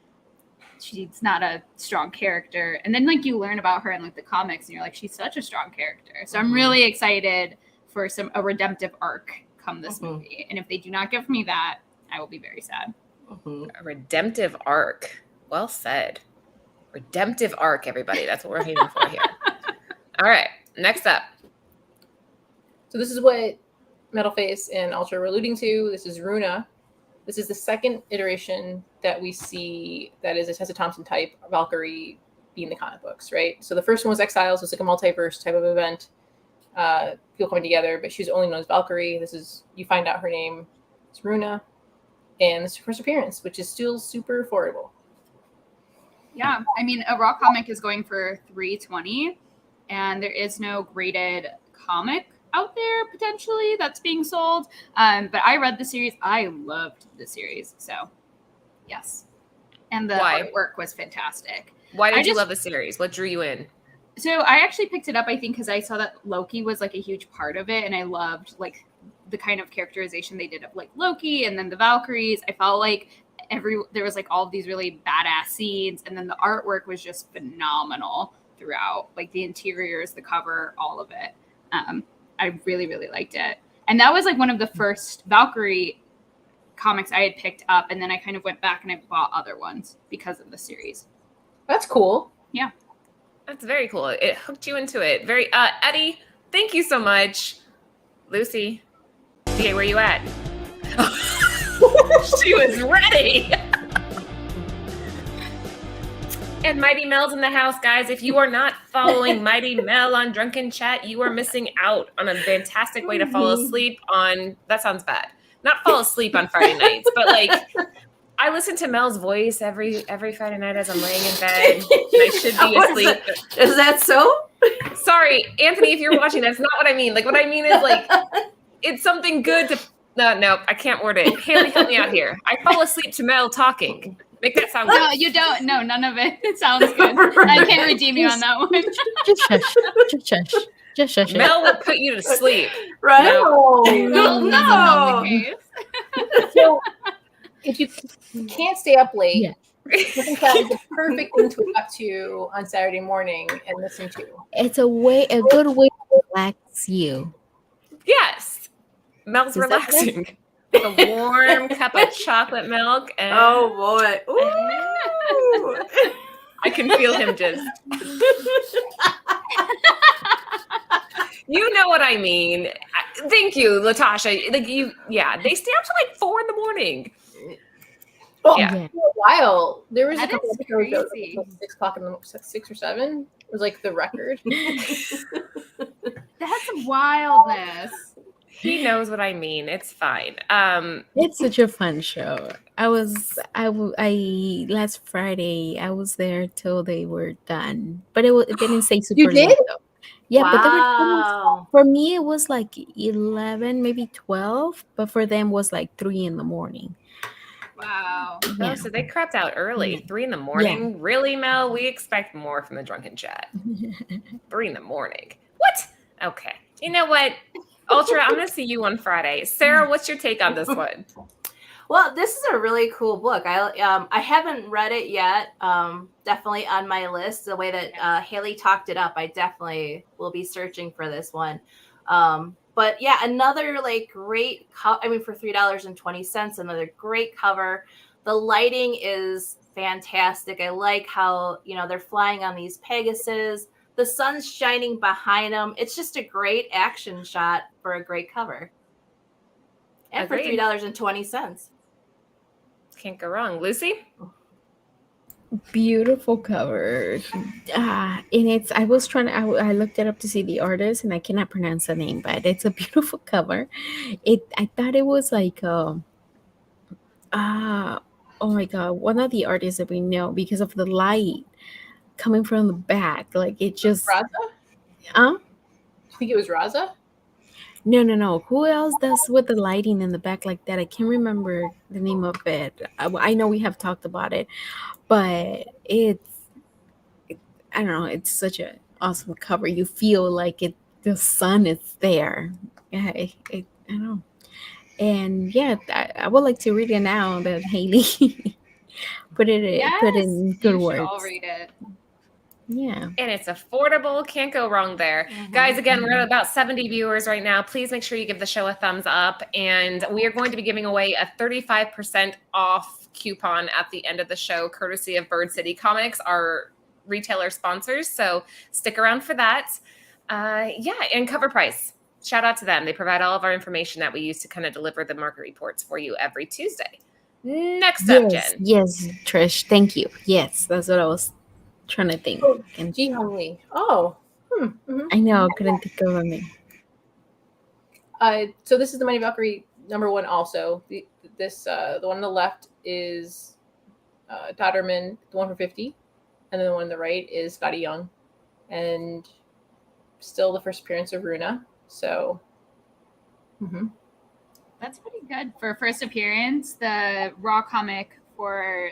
She's not a strong character. And then like you learn about her in like the comics and you're like, she's such a strong character. So I'm really excited for a redemptive arc come this movie. And if they do not give me that, I will be very sad. A redemptive arc. Well said. Redemptive arc, everybody. That's what we're aiming for here. All right. Next up. So this is what Metalface and Ultra were alluding to. This is Runa. This is the second iteration that we see that is a Tessa Thompson type Valkyrie be in the comic books, right? So the first one was Exiles. It was like a multiverse type of event. People coming together, but she was only known as Valkyrie. You find out her name. It's Runa. And this is her first appearance, which is still super affordable. Yeah, I mean, a raw comic is going for $320, and there is no graded comic out there potentially that's being sold. But I read the series. I loved the series. So, yes. And the artwork was fantastic. Why did you love the series? What drew you in? So I actually picked it up, I think, because I saw that Loki was like a huge part of it, and I loved like the kind of characterization they did of like Loki and then the Valkyries. I felt like there was like all of these really badass scenes, and then the artwork was just phenomenal throughout, like the interiors, the cover, all of it. I really, really liked it. And that was like one of the first Valkyrie comics I had picked up, and then I kind of went back and I bought other ones because of the series. That's cool. Yeah. That's very cool. It hooked you into it. Very Eddie, thank you so much. Lucy, DA, where you at? She was ready. And Mighty Mel's in the house, guys. If you are not following Mighty Mel on Drunken Chat, you are missing out on a fantastic way to fall asleep on, that sounds bad. Not fall asleep on Friday nights, but like I listen to Mel's voice every Friday night as I'm laying in bed. And I should be asleep. Is that so? Sorry, Anthony, if you're watching, that's not what I mean. Like what I mean is like it's something good to no, I can't word it. Haley, help me out here. I fall asleep to Mel talking. Make that sound good. No, you don't. No, none of it. It sounds good. I can't redeem you on that one. Just shush. Just shush. Just shush. Mel will put you to sleep. Right? No, that's not the case. So, if you can't stay up late, Drunken Chat is the perfect thing to wake up to on Saturday morning and listen to. It's a good way to relax you. Yes. Mel's relaxing. Like a warm cup of chocolate milk. And oh, boy. Ooh. I can feel him just. You know what I mean. Thank you, Latasha. Like they stay up till like 4 a.m. Oh, Yeah. for a while. There was That a couple is episodes that crazy. was 6 o'clock in the 6 or 7. It was like the record. That's wildness. He knows what I mean. It's fine. It's such a fun show. I last Friday I was there till they were done, but it didn't stay super You did? late though. Yeah, but Wow. for me it was like 11, maybe 12, but for them was like 3 a.m. Wow. Oh, so they crept out early. Yeah. 3 a.m. Really, Mel? We expect more from the Drunken Chat. 3 a.m. What? Okay. You know what? Ultra, I'm going to see you on Friday. Sarah, what's your take on this one? Well, this is a really cool book. I haven't read it yet. Definitely on my list. The way that Haley talked it up, I definitely will be searching for this one. But yeah, another like great. For $3.20, another great cover. The lighting is fantastic. I like how they're flying on these Pegasus. The sun's shining behind them. It's just a great action shot for a great cover. And Agreed. for $3.20. Can't go wrong. Lucy? Beautiful cover. And it's I looked it up to see the artist and I cannot pronounce the name, but it's a beautiful cover. I thought it was like oh my god, one of the artists that we know because of the light coming from the back. Like it just Raza? Huh? I think it was Raza. No. Who else does with the lighting in the back like that? I can't remember the name of it. I know we have talked about it, but I don't know. It's such an awesome cover. You feel like the sun is there. Yeah, I don't know. And yeah, I would like to read it now that Haley put in good words. I'll read it. Yeah. And it's affordable. Can't go wrong there. Guys, again, we're at about 70 viewers right now. Please make sure you give the show a thumbs up. And we are going to be giving away a 35% off coupon at the end of the show, courtesy of Bird City Comics, our retailer sponsors. So stick around for that. And Cover Price. Shout out to them. They provide all of our information that we use to kind of deliver the market reports for you every Tuesday. Next up, Jen. Yes, Trish. Thank you. Yes, that's what I was trying to think. Ji Hong Lee. Oh. I know, couldn't think of a name. So this is the Mighty Valkyrie #1 also. The one on the left is Dodderman, the one for 50. and then the one on the right is Scotty Young, and still the first appearance of Runa. So, That's pretty good for first appearance. The raw comic for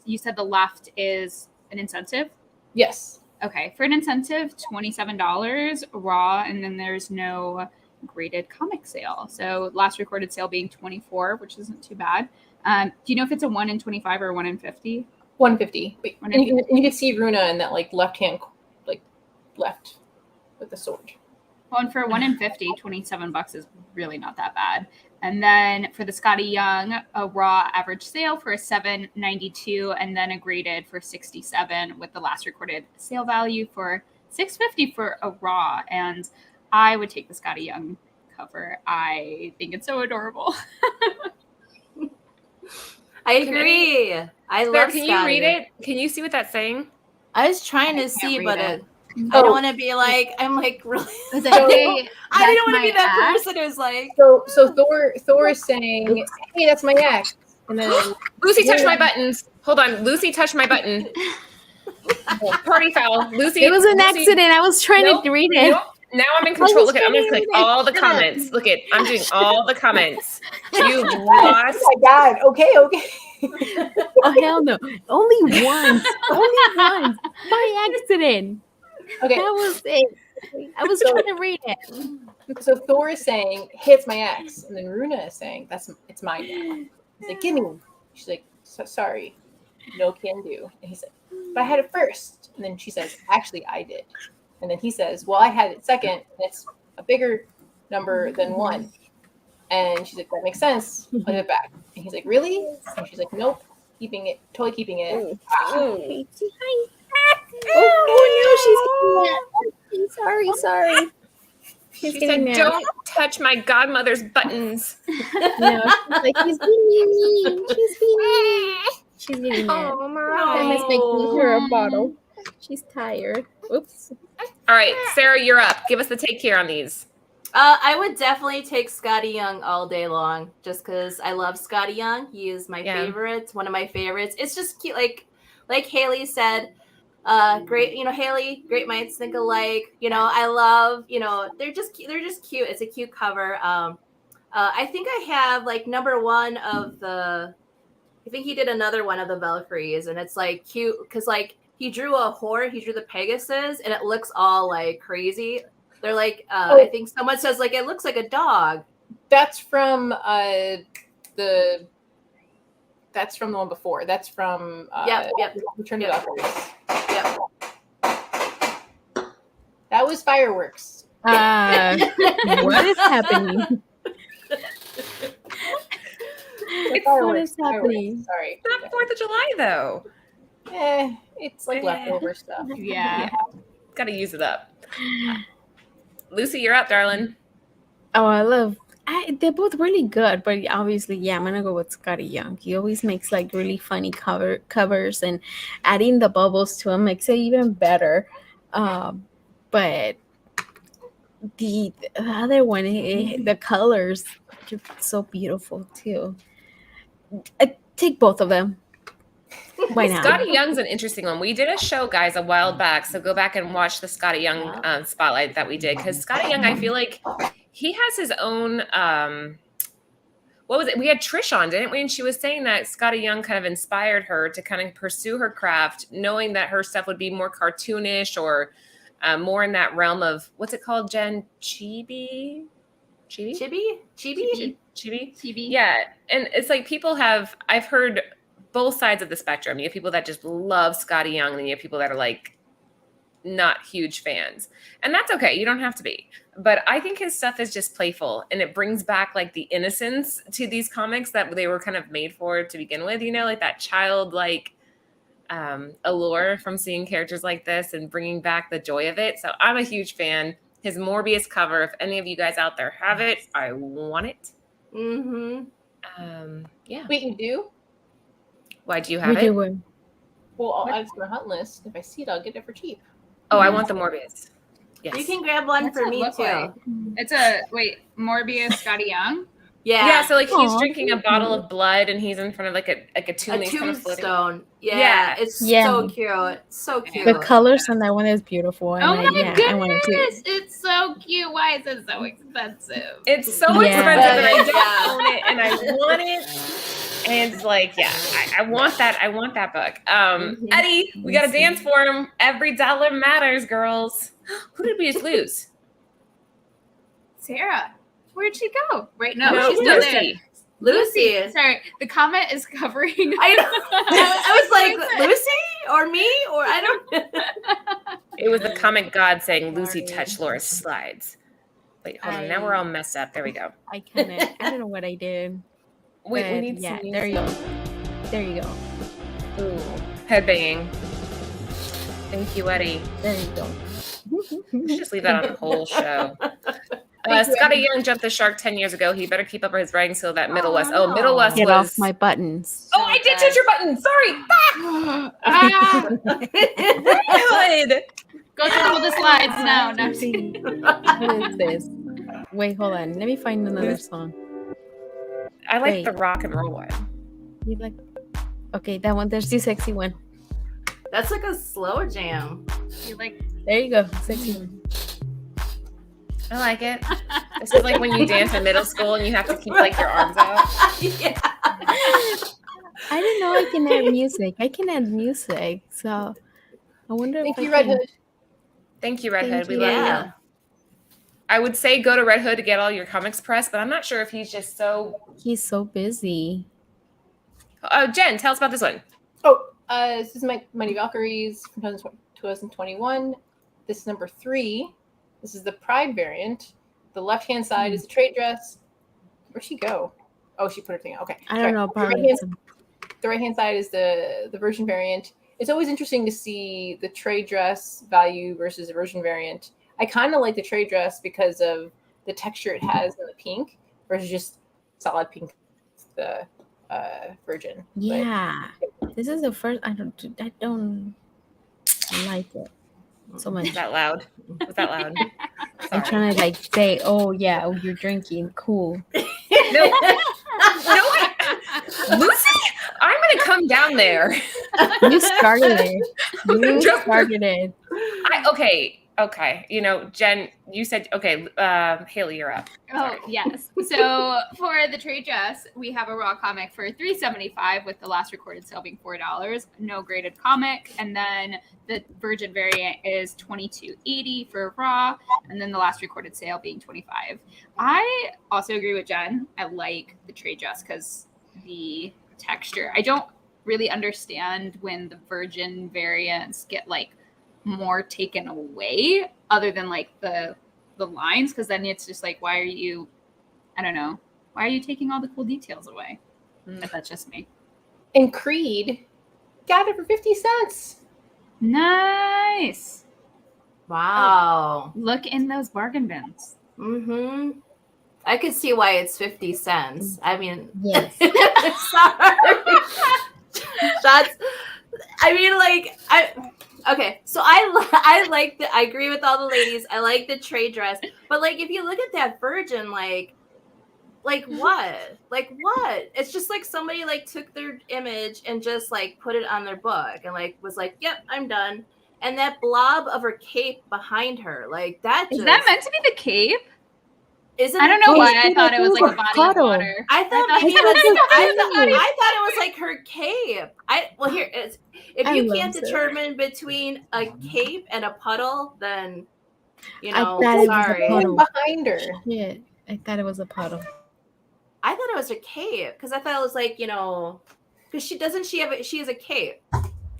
you said the left is an incentive. yes. Okay, for an incentive, $27 raw, and then there's no graded comic sale. So last recorded sale being 24, which isn't too bad. Do you know if it's a 1 in 25 or a 1 in 50? 150. And 150. you can see Runa in that like left hand, like left with the sword. Well, and for 1 in 50, $27 is really not that bad. And then for the Scotty Young, a raw average sale for a $7.92, and then a graded for $67, with the last recorded sale value for $6.50 for a raw. And I would take the Scotty Young cover. I think it's so adorable. I agree. I love Can Scotty. you read it? Can you see what that's saying? I was trying to can't see, read but it. I don't want to be like, I'm like really. Is it, hey, I didn't that's want to be my that axe? person who's like. So Thor is saying, "Hey, that's my axe," and then Lucy touched my buttons. Hold on. Lucy touched my button. Party foul. Lucy. It was an Lucy- accident. I was trying Nope, to read it. nope. Now I'm in control. Look at, I'm going to click trying to read it. all the Shut up. comments. Look at, I'm doing all the comments. You oh lost. my god, okay. Oh hell no! Only once. Only once. By accident. Okay, That was it. I was So- trying to read it. so Thor is saying, "Hey, it's my axe," and then Runa is saying, "It's mine now." He's like, "Give me." She's like, "Sorry, no can do." And he's like, "But I had it first." And then she says, "Actually, I did." And then he says, "Well, I had it second, and it's a bigger number than one." And she's like, "That makes sense. I'll give it back." And he's like, "Really?" And she's like, "Nope, totally keeping it." Oh no, she's sorry. She's She getting said, mad. don't touch my godmother's buttons. No, she's like, he's being mean. She's being mean. She's getting mad. I must make her a bottle. She's tired. Oops. All right, Sarah, you're up. Give us the take here on these. I would definitely take Scotty Young all day long, just because I love Scotty Young. He is my favorite, one of my favorites. It's just cute, like Haley said. Great, Haley, great minds think alike. I love, they're just cute. It's a cute cover. I think I have like number one of the. I think he did another one of the Valkyries, and it's like cute because like he drew the Pegasus, and it looks all like crazy. They're like, I think someone says like it looks like a dog. That's from the one before. That's from Yep. Return to the Valkyries. Yep. That was fireworks. What is happening? What is happening? Sorry. It's not 4th of July, though. It's like leftover stuff. Yeah. Got to use it up. Lucy, you're up, darling. Oh, they're both really good, but obviously, I'm gonna go with Scotty Young. He always makes like really funny covers, and adding the bubbles to them makes it even better. But the other one, the colors are so beautiful too. I take both of them. Why not? Scotty Young's an interesting one. We did a show, guys, a while back, so go back and watch the Scotty Young spotlight that we did, because Scotty Young, I feel like he has his own what was it? We had Trish on, didn't we? And she was saying that Scotty Young kind of inspired her to kind of pursue her craft, knowing that her stuff would be more cartoonish or more in that realm of, what's it called, Jen? Chibi? Chibi? Yeah. And it's like I've heard both sides of the spectrum. You have people that just love Scotty Young, and then you have people that are like not huge fans. And that's okay. You don't have to be. But I think his stuff is just playful, and it brings back like the innocence to these comics that they were kind of made for to begin with, like that childlike allure from seeing characters like this and bringing back the joy of it. So I'm a huge fan. His Morbius cover, if any of you guys out there have it, I want it. Mm-hmm. Yeah. Wait, you do? Why do you have it? Well, I'll add it to my hunt list. If I see it, I'll get it for cheap. Oh, I want the Morbius. Yes. You can grab one What's for it me look too. like? It's Morbius Scotty Young. Yeah, so like he's Aw, drinking a bottle of blood and he's in front of like a tomb. A He's kind of floating. tombstone. Yeah, Yeah. it's Yeah. so cute. So cute. The colors on that one is beautiful. And Oh my I want it too. goodness, it's so cute. Why is it so expensive? It's so Yeah. expensive and I don't Yeah. own it and I want it. And it's like, yeah, I want that. I want that book. Eddie, we got to dance for him. Every dollar matters, girls. Who did we just lose? Sarah, where'd she go? Right now, No, she's still there. Lucy. Lucy. Sorry, the comment is covering. I know. I was like, Lucy or me or I don't. It was the comic god saying Lucy touched Laura's slides. Wait, hold on. Now we're all messed up. There we go. I don't know what I did. Wait, we But need yeah, some there you go. There you go. Ooh, headbanging. Thank you, Eddie. There you go. Let's just leave that on the whole show. Thank you, Scotty Eddie. Young jumped the shark 10 years ago. He better keep up his writing so that Middle Oh, West. no. Oh, Middle West Get was. off my buttons. Oh, I did touch your button. Sorry. Ah, Good. go through all the slides now. No, What is this? Wait, hold on. Let me find another song. I like Wait. the rock and roll one. You like? Okay, that one. There's the sexy one. That's like a slow jam. you're like, There you go. Sexy one. I like it. This is like when you dance in middle school and you have to keep like your arms out. Yeah. I didn't know I can add music. I can add music. So I wonder Thank if you, I Red can. Hood. Thank you, Red Thank Hood. We you. love Yeah. you. I would say go to Red Hood to get all your comics pressed, but I'm not sure if he's just so. He's so busy. Oh, Jen, tell us about this one. Oh, this is my Mighty Valkyries from 2021. This is number 3. This is the Pride variant. The left-hand side is the trade dress. Where'd she go? Oh, she put her thing out. Okay. I don't know. The Probably. right-hand, the right-hand side is the version variant. It's always interesting to see the trade dress value versus the version variant. I kind of like the trade dress because of the texture it has in the pink versus just solid pink, the virgin. But Yeah. This is the first. I don't like it so much. Was that loud? Was that loud? I'm Sorry. trying to like say, oh yeah, oh, you're drinking, cool. No, Lucy, I'm gonna come down there. You started it. You Just- started it. Okay. You know, Jen, you said okay. Haley, you're up. oh yes. So for the trade dress, we have a raw comic for $3.75 with the last recorded sale being $4. No graded comic, and then the virgin variant is $22.80 for raw, and then the last recorded sale being $25. I also agree with Jen. I like the trade dress because the texture. I don't really understand when the virgin variants get like more taken away other than like the lines, because then it's just like, why are you taking all the cool details away? But that's just me. And Creed got it for 50 cents. Nice. Wow. Look in those bargain bins. Mm-hmm. I could see why it's 50 cents. I mean, Yes. sorry. Shots. I mean, like, okay, so I like I agree with all the ladies. I like the trade dress, but like if you look at that virgin, like what? Like what? It's just like somebody like took their image and just like put it on their book and like was like, "Yep, I'm done." And that blob of her cape behind her, like that. Is that meant to be the cape? Isn't I don't know Oh, why it's I thought it was like a a body of puddle. water. I thought I maybe thought it was. it was I thought it was like her cape. Here it's if I you love can't it. determine between a cape and a puddle, then you I know. thought it was a Sorry, puddle. Behind her. Yeah, I thought it was a puddle. I thought it was a cape because I thought it was like because she has a cape.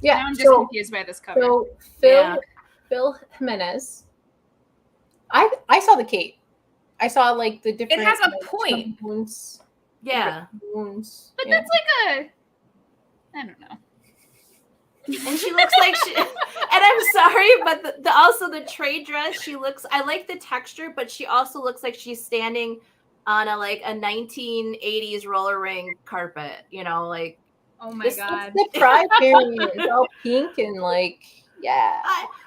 Yeah. Now I'm just so, confused by this cover. so Yeah. Phil Jimenez. I saw the cape. I saw like the different. has a like, point. wounds. Yeah, Wounds. But yeah. that's like I don't know. and she looks like she. And I'm sorry, but also the trade dress. She looks. I like the texture, but she also looks like she's standing on a 1980s roller ring carpet. You know, like. Oh my This god. is the Pride variant. It's all pink and like yeah.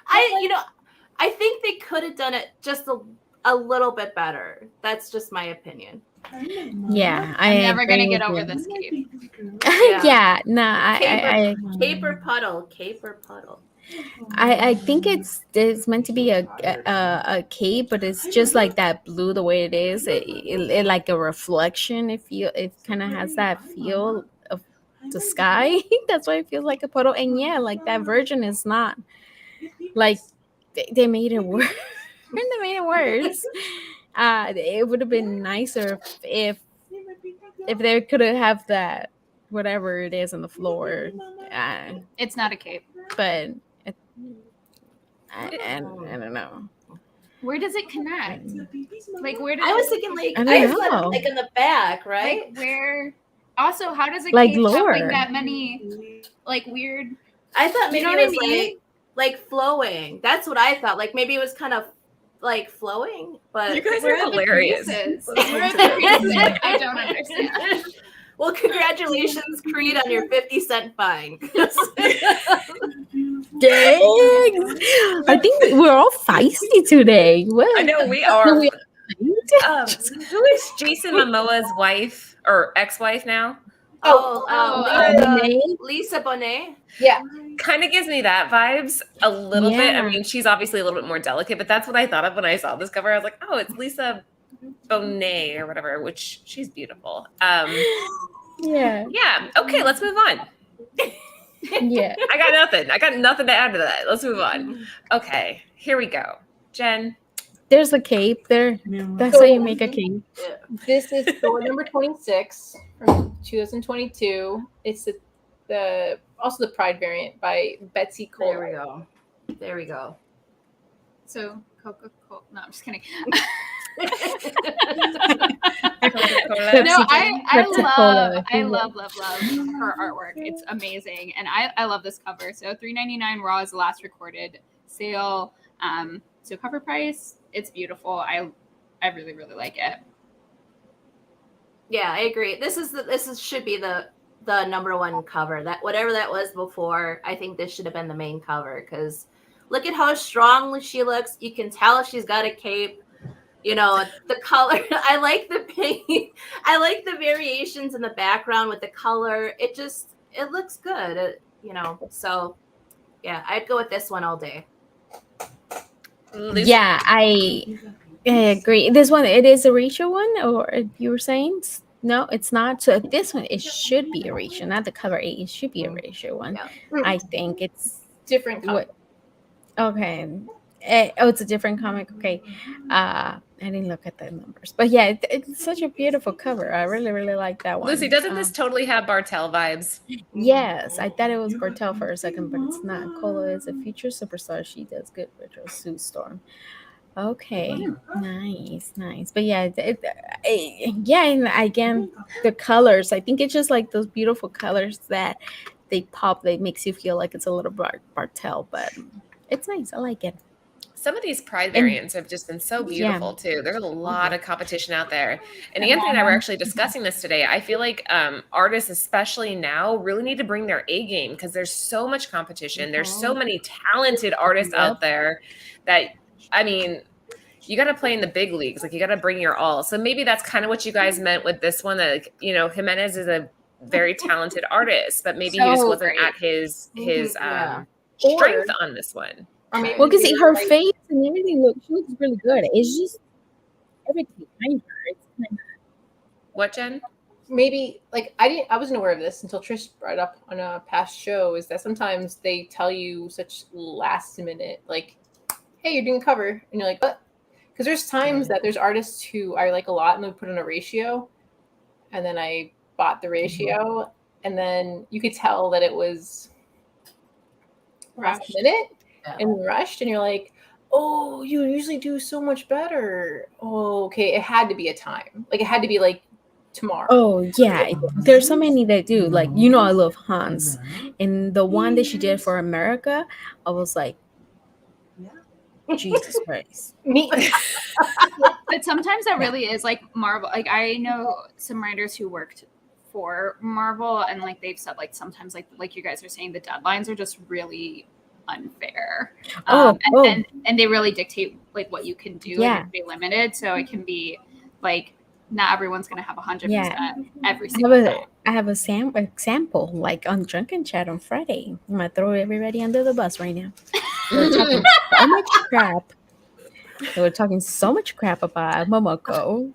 I think they could have done it just a little bit better. That's just my opinion. Yeah, I'm never gonna agree get with over you. this cape. Yeah, no, Cape or puddle. I think it's meant to be a cape, but it's just like that blue the way it is. It like a reflection. It kind of has that feel of the sky. That's why it feels like a puddle. And yeah, like that version is not like they made it worse. They made it worse. It would have been nicer if they could have that whatever it is on the floor. It's not a cape. But I don't know. Where does it connect? Like where does I was thinking like I don't I thought know. like in the back, right? like where? Also, how does a Like cape have lower. like that many like weird? I thought maybe You know it what I was mean? like flowing. That's what I thought. Like maybe it was kind of like flowing, but You guys Where are are the hilarious. creases? Listening Where are to the this. creases? I don't understand. well, congratulations, Creed, on your 50-cent fine. Dang. I think we're all feisty today. What? I know we are. Do we Who is Jason Momoa's wife or ex-wife now? Lisa Bonet. Yeah. Kind of gives me that vibes a little bit. I Yeah. mean, she's obviously a little bit more delicate, but that's what I thought of when I saw this cover. I was like, oh, it's Lisa Bonet or whatever, which she's beautiful. Yeah. Yeah. Okay, let's move on. Yeah. I got nothing to add to that. Let's move on. Okay, here we go. Jen. There's a cape there. That's how you make a cape. This is Thor number 26 from 2022. It's the also the Pride variant by Betsy Cole. There we go. So Coca-Cola. No, I'm just kidding. Pepsi No, I Cola. love her artwork. It's amazing, and I love this cover. So $3.99 raw is the last recorded sale. So cover price, it's beautiful. I really like it. Yeah, I agree. This should be the number one cover. That whatever that was before, I think this should have been the main cover because look at how strong she looks. You can tell she's got a cape. You know, the color. I like the paint. I like the variations in the background with the color. It looks good. So yeah, I'd go with this one all day. Yeah, I agree. This one, it is a ratio one, or you were saying? No, it's not. So this one, it should be a ratio, not the cover 8. It should be a ratio one. Yeah. I think it's Different comic. Okay. It's a different comic. Okay. I didn't look at the numbers, but yeah, it's such a beautiful cover. I really like that one. Lucy, doesn't this totally have Bartel vibes? Yes, I thought it was Bartel for a second, but it's not. Cola is a future superstar. She does good with her Sue Storm. Okay, nice. But yeah, and again, the colors. I think it's just like those beautiful colors that they pop. That makes you feel like it's a little Bartel, but it's nice. I like it. Some of these Pride variants have just been so beautiful too. There's a lot of competition out there. And Anthony and I were actually discussing this today. I feel like artists, especially now, really need to bring their A game because there's so much competition. There's so many talented artists out there that, I mean, you got to play in the big leagues. Like you got to bring your all. So maybe that's kind of what you guys meant with this one. That Jimenez is a very talented artist, but maybe he just wasn't at his strength on this one. Well, because her face and everything she looks really good. It's just everything behind her. It's kind of... What, Jen? Maybe I wasn't aware of this until Trish brought it up on a past show. Is that sometimes they tell you such last minute, like, "Hey, you're doing a cover," and you're like, "What?" Because there's times that there's artists who I like a lot and they put on a ratio, and then I bought the ratio, and then you could tell that it was last minute. And rushed, and you're like, "Oh, you usually do so much better." Oh, okay, it had to be a time. Like it had to be like tomorrow. Oh yeah, there's so many that do. Like I love Hans, and the one that she did for America, I was like, Jesus Christ. Me. But sometimes that really is like Marvel. Like I know some writers who worked for Marvel, and like they've said like sometimes like you guys are saying the deadlines are just really unfair. And they really dictate like what you can do and be limited. So it can be like not everyone's going to have 100% every I single have time. I have a example like on Drunken Chat on Friday. I'm gonna throw everybody under the bus right now. They were talking so much crap. They were talking so much crap about Momoko.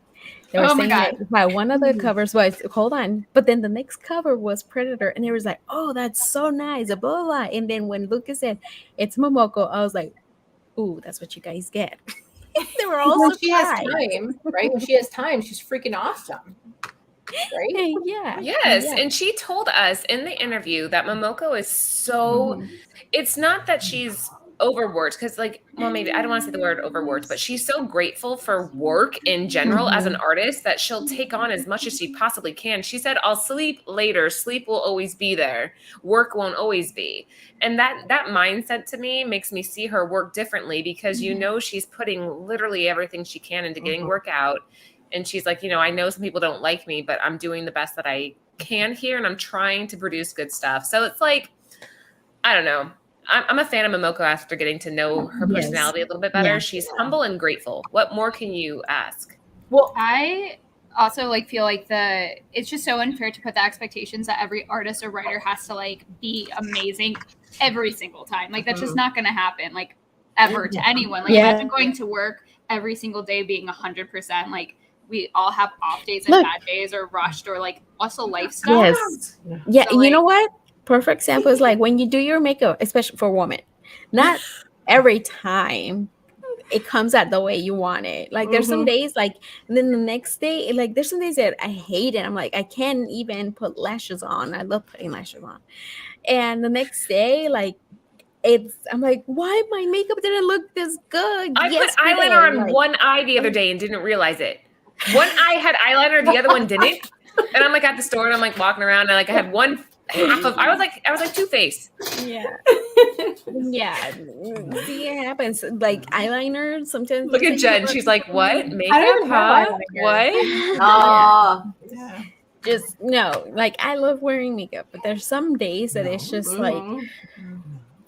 They were Oh my saying God. that one of the covers was hold on, but then the next cover was Predator, and it was like, oh, that's so nice, blah blah blah. And then when Lucas said it's Momoko, I was like, ooh, that's what you guys get. They were all When surprised. she has time, right? When she has time, she's freaking awesome, right? Yeah. Yes, Yeah. and she told us in the interview that Momoko is so it's not that she's overworked because like well maybe I don't want to say the word overworked, but she's so grateful for work in general as an artist that she'll take on as much as she possibly can. She said, I'll sleep later, sleep will always be there, work won't always be. And that mindset to me makes me see her work differently because you know she's putting literally everything she can into getting work out. And she's like, you know, I know some people don't like me, but I'm doing the best that I can here and I'm trying to produce good stuff. So it's like, I don't know. I'm a fan of Momoko after getting to know her personality a little bit better. Yeah. She's humble and grateful. What more can you ask? Well, I also like feel like it's just so unfair to put the expectations that every artist or writer has to like be amazing every single time. Like that's just not going to happen like ever to anyone. Like imagine going to work every single day being 100%. Like we all have off days and bad days or rushed or like also life stuff. Yes. Yeah. So, You know what? Perfect example is like when you do your makeup, especially for women, not every time it comes out the way you want it. Like there's some days like, and then the next day, like there's some days that I hate it. I'm like, I can't even put lashes on. I love putting lashes on. And the next day, like I'm like, why my makeup didn't look this good? I put eyeliner on one eye the other day and didn't realize it. One eye had eyeliner, the other one didn't. And I'm like at the store and I'm like walking around and like I had one half of I was like Two-Face. Yeah. Yeah. See, it happens. Like eyeliner sometimes. Look at Jen. She's like, what? Makeup? I don't have Huh? eyeliner. What? Oh, Just no. Like I love wearing makeup, but there's some days that it's just like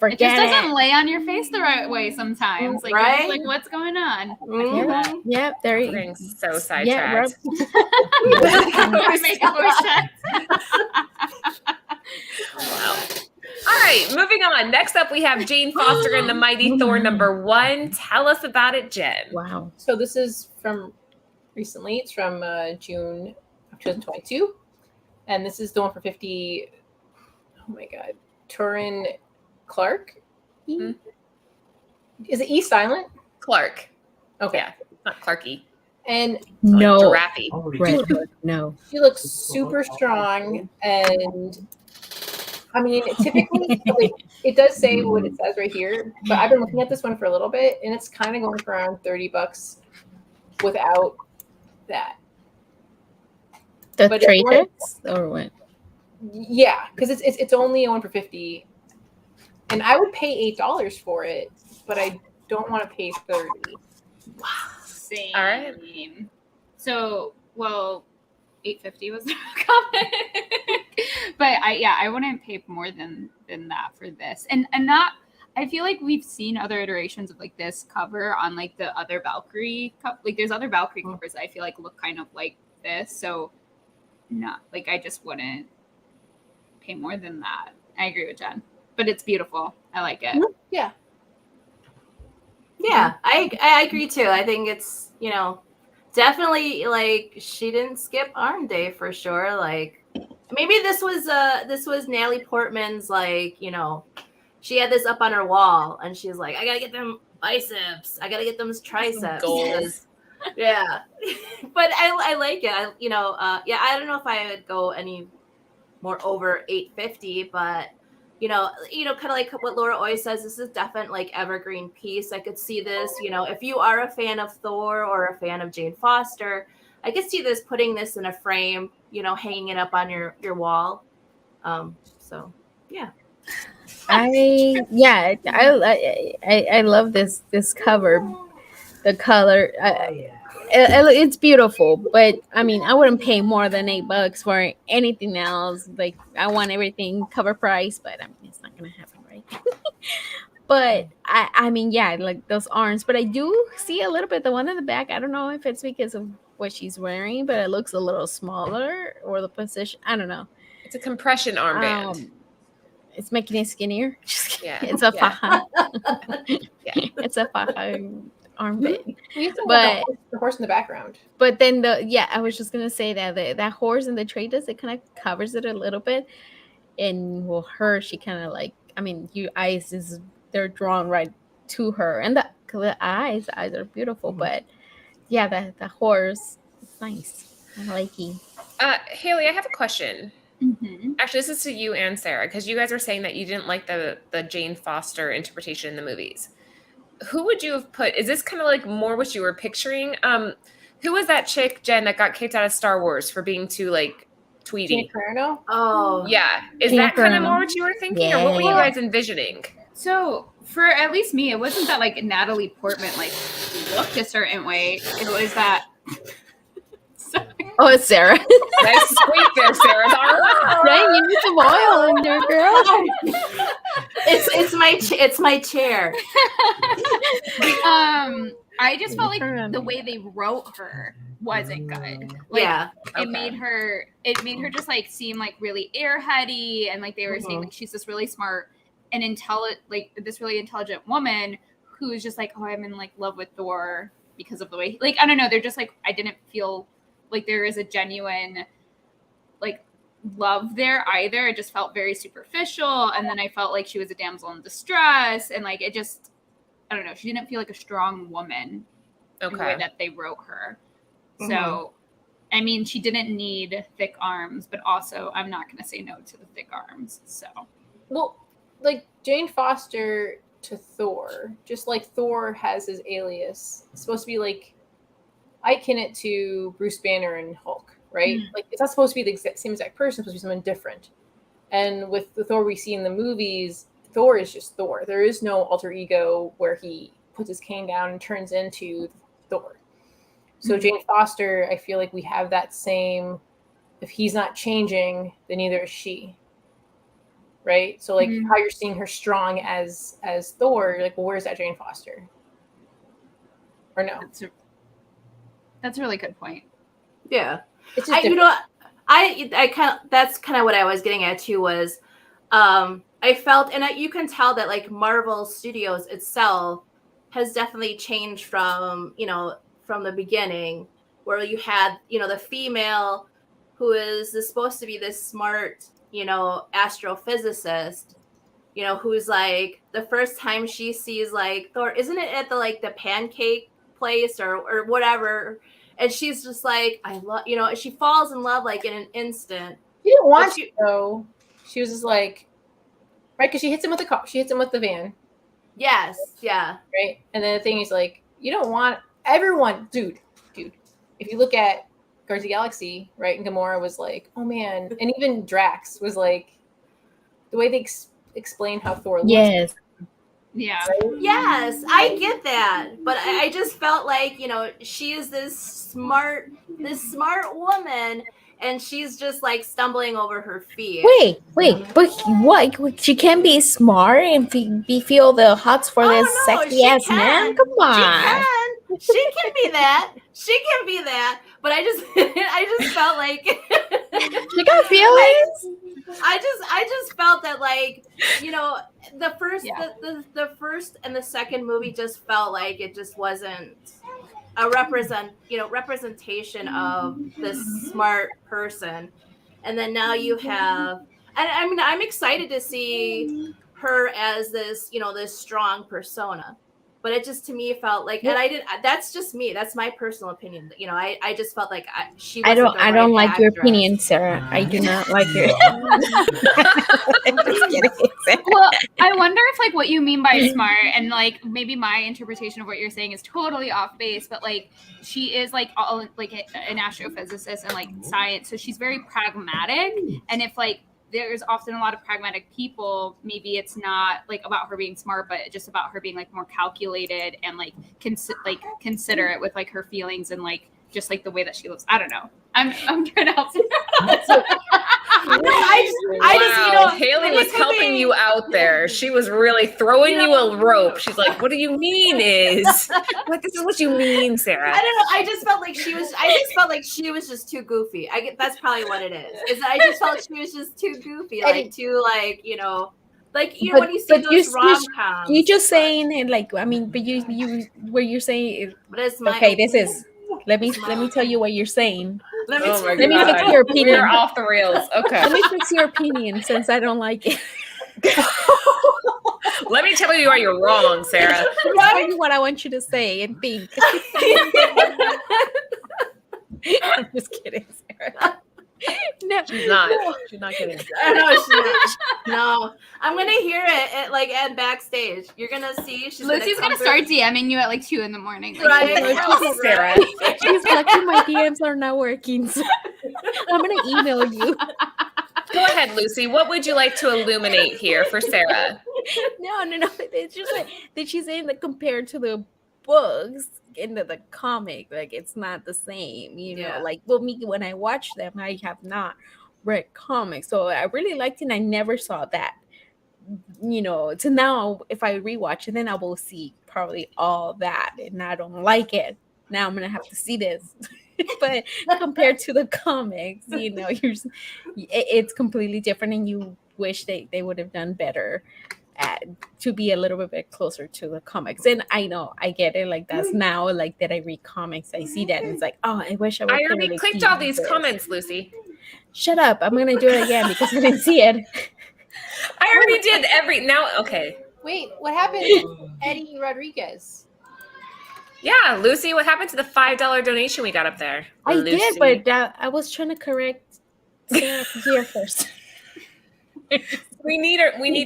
It just doesn't lay on your face the right way sometimes. Like, Right? it's like what's going on? Yep, there you Getting so sidetracked. Wow. All right, moving on. Next up, we have Jane Foster and the Mighty Thor #1. Tell us about it, Jen. Wow. So this is from recently. It's from June of 2022, and this is the one for 50. Oh my God, Turin Clark. Is it E silent? Clark. Okay, Yeah, not Clarky. and No. Giraffe. Red Hood, no. she looks super strong, and I mean, typically like, it does say what it says right here, but I've been looking at this one for a little bit, and it's kind of going for around $30 without that. The But trade it- text or what? Yeah, because it's only a one for 50, and I would pay $8 for it, but I don't want to pay 30. Same. All right. So, well, $8.50 was the comment, but I wouldn't pay more than that for this, and not. I feel like we've seen other iterations of like this cover on like the other Valkyrie like there's other Valkyrie covers that I feel like look kind of like this, so not like I just wouldn't pay more than that. I agree with Jen, but it's beautiful. I like it. Yeah. yeah, I agree too. I think it's, you know, definitely like she didn't skip Arm Day for sure. Like maybe this was Natalie Portman's, like, you know, she had this up on her wall and she's like, I gotta get them biceps, I gotta get them triceps. Goals. Yeah. But I like it. Yeah, I don't know if I would go any more over $8.50, but you know, kind of like what Laura always says, this is definitely like evergreen piece. I could see this, you know, if you are a fan of Thor or a fan of Jane Foster, I could see this, putting this in a frame, you know, hanging it up on your wall. So yeah. I love this cover. The color, it's beautiful, but I mean, I wouldn't pay more than $8 for anything else. Like, I want everything cover price, but I mean, it's not gonna happen, right? But I mean, yeah, like those arms. But I do see a little bit the one in the back. I don't know if it's because of what she's wearing, but it looks a little smaller, or the position. I don't know. It's a compression armband. It's making it skinnier. Just kidding. Yeah. It's a Yeah. faja. Yeah. It's a faja armband. We have to But the horse in the background. but then I was just gonna say that that horse in the trailers, it kind of covers it a little bit, and well, she kind of like, I mean, they're drawn right to her, and the eyes are beautiful, but yeah, the horse, it's nice. I like it. Haley, I have a question. Mm-hmm. Actually, this is to you and Sarah, because you guys were saying that you didn't like the Jane Foster interpretation in the movies. Who would you have put? Is this kind of like more what you were picturing? Who was that chick, Jen, that got kicked out of Star Wars for being too like tweety? Oh, Yeah. Is Gina that kind of Carano. more what you were thinking, or what were you guys envisioning? So for at least me, it wasn't that like Natalie Portman like looked a certain way. It was that. Sorry. Oh, it's Sarah. Nice squeak there, Sarah. Dang, you need some oil in there, girl. it's my chair. I just felt like the way they wrote her wasn't good. Like, Yeah. it made her just like seem like really airheady, and like they were saying like she's this really smart and this really intelligent woman who's just like, oh, I'm in like love with Thor because of the way like, I don't know, they're just like, I didn't feel like there is a genuine like love there either. It just felt very superficial, and then I felt like she was a damsel in distress, and like it just, I don't know, she didn't feel like a strong woman in the way that they wrote her. So I mean, she didn't need thick arms, but also I'm not going to say no to the thick arms. So well, like Jane Foster to Thor, just like Thor has his alias, it's supposed to be like, I akin it to Bruce Banner and Hulk, right? Like, it's not supposed to be the same exact person, it's supposed to be someone different. And with the Thor we see in the movies, Thor is just Thor. There is no alter ego where he puts his cane down and turns into Thor. So Jane Foster, I feel like we have that same, if he's not changing, then neither is she. Right? So like how you're seeing her strong as Thor, you're like, well, where's that Jane Foster? Or no? that's a really good point. Yeah. It's just I kind of, that's kind of what I was getting at too, was I felt, and you can tell that like Marvel Studios itself has definitely changed from, from the beginning, where you had, the female who is supposed to be this smart, astrophysicist, who's like, the first time she sees like Thor, isn't it at the pancake place or whatever, and she's just like, I love, she falls in love like in an instant. She didn't want to though. She was just like, right, because she hits him with the car. She hits him with the van. Yes, yeah. Right, and then the thing is like, you don't want everyone, dude. If you look at Guardians of the Galaxy, right, and Gamora was like, oh man, and even Drax was like, the way they explain how Thor looks. Yes. Yeah. Yes, I get that, but I just felt like, she is this smart woman, and she's just like stumbling over her feet. Wait, but what? She can be smart and feel the hots for this sexy ass man. Come on. She can be that. But I just felt like She got feelings. I just felt that like, the first and the second movie just felt like it just wasn't a representation of this smart person. And then now you have, I mean, I'm excited to see her as this, this strong persona. But it just, to me, felt like, and I didn't, that's just me. That's my personal opinion. I just felt like she wasn't I don't like your opinion, Sarah. I do not like your. I'm just kidding. Well, I wonder if like what you mean by smart, and like maybe my interpretation of what you're saying is totally off base, but like she is like all like an astrophysicist and like science, so she's very pragmatic. And if like there's often a lot of pragmatic people, maybe it's not like about her being smart, but just about her being like more calculated and like considerate with like her feelings and like just like the way that she looks. I don't know. I'm trying to help. Haley was helping you out there. She was really throwing you a rope. She's like, "What do you mean is? What this is what you mean, Sarah?" I don't know. I just felt like she was just too goofy. That's probably what it is. Is that I just felt she was just too goofy, like too like when you see those rom-coms. You just saying it like I mean, but you where you're saying okay. This is let me tell you what you're saying. Let me fix your opinion. We're off the rails. Okay. Let me fix your opinion since I don't like it. Let me tell you why you're wrong, Sarah. Let me tell you what I want you to say and think. I'm just kidding, Sarah. No, she's not. She's not kidding. No, she's not. No, I'm gonna hear it at backstage. You're gonna see. Lucy's gonna start DMing you at like 2 a.m. Like, right, Sarah. She's lucky my DMs are not working. So I'm gonna email you. Go ahead, Lucy. What would you like to illuminate here for Sarah? No. It's just like that she's saying that compared to the books into the comic, like it's not the same, like me when I watch them, I have not read comics, so I really liked it and I never saw that, so now if I rewatch it, then I will see probably all that and I don't like it. Now I'm gonna have to see this. But compared to the comics, it's completely different and you wish they would have done better to be a little bit closer to the comics. And I know I get it, like that's now like that I read comics, I see that and it's like, oh, I wish I already clicked all these comments, Lucy. Shut up, I'm gonna do it again because I didn't see it. I already did okay. Wait, what happened to Eddie Rodriguez? Yeah, Lucy, what happened to the $5 donation we got up there? I Lucy. did, but I was trying to correct Sarah here first. We need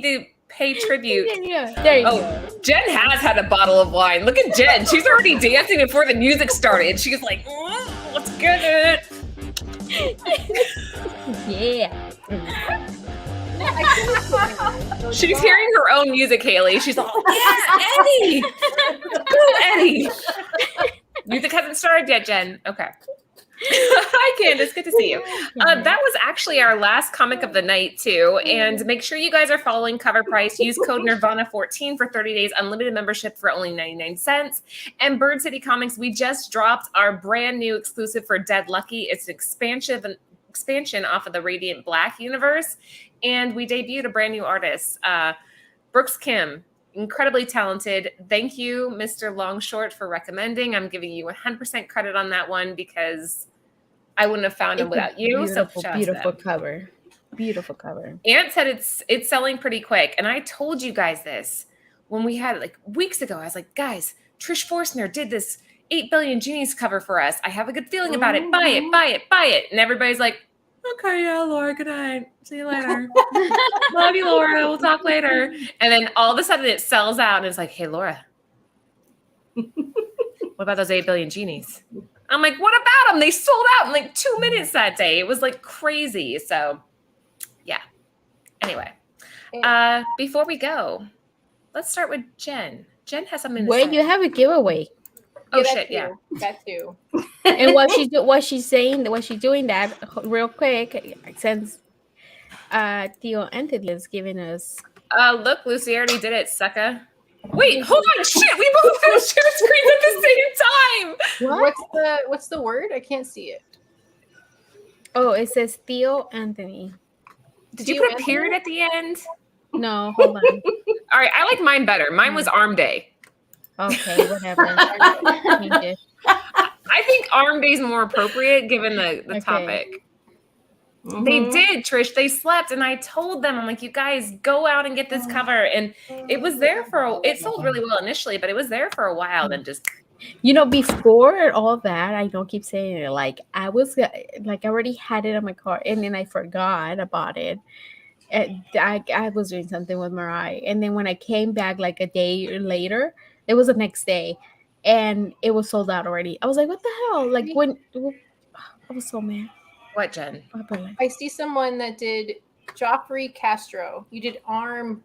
to pay tribute. Yeah. There you go. Jen has had a bottle of wine. Look at Jen. She's already dancing before the music started. She's like, let's get it. Yeah. She's hearing her own music, Haley. She's like, yes, Eddie. Go, Eddie. Music hasn't started yet, Jen. Okay. Hi, Candace. Good to see you. That was actually our last comic of the night, too. And make sure you guys are following Cover Price. Use code Nirvana14 for 30 days unlimited membership for only 99 cents. And Bird City Comics, we just dropped our brand new exclusive for Dead Lucky. It's an expansion off of the Radiant Black universe. And we debuted a brand new artist, Brooks Kim. Incredibly talented. Thank you, Mr. Longshort, for recommending. I'm giving you 100% credit on that one because I wouldn't have found him without you. Beautiful cover. Beautiful cover. Ant said it's selling pretty quick. And I told you guys this when we had it like weeks ago. I was like, guys, Trish Forstner did this 8 Billion Genies cover for us. I have a good feeling about it. Buy it, buy it, buy it. And everybody's like, okay, yeah, Laura, good night. See you later. Love you, Laura. We'll talk later. And then all of a sudden it sells out and it's like, hey, Laura, what about those 8 Billion Genies? I'm like, what about them? They sold out in like 2 minutes that day. It was like crazy. So yeah. Anyway, before we go, let's start with Jen. Jen has something to say. Wait, you have a giveaway. Oh shit! Yeah, that too. And what she's doing that real quick since Theo Anthony is giving us. Look, Lucy already did it, sucker. Wait, hold on, shit! We both have share screens at the same time. What's the word? I can't see it. Oh, it says Theo Anthony. Did you put a period at the end? No, hold on. All right, I like mine better. Mine was Arm Day. Okay, whatever. I think Arm Day is more appropriate given the topic. Mm-hmm. They did, Trish. They slept, and I told them, I'm like, you guys go out and get this cover. And it was there it sold really well initially, but it was there for a while. Then just, before all that, I don't keep saying it. Like I was like, I already had it on my car, and then I forgot about it. I was doing something with Mariah, and then when I came back like a day later. It was the next day, and it was sold out already. I was like, what the hell? Like, I was so mad. What, Jen? I see someone that did Joffrey Castro. You did Arm.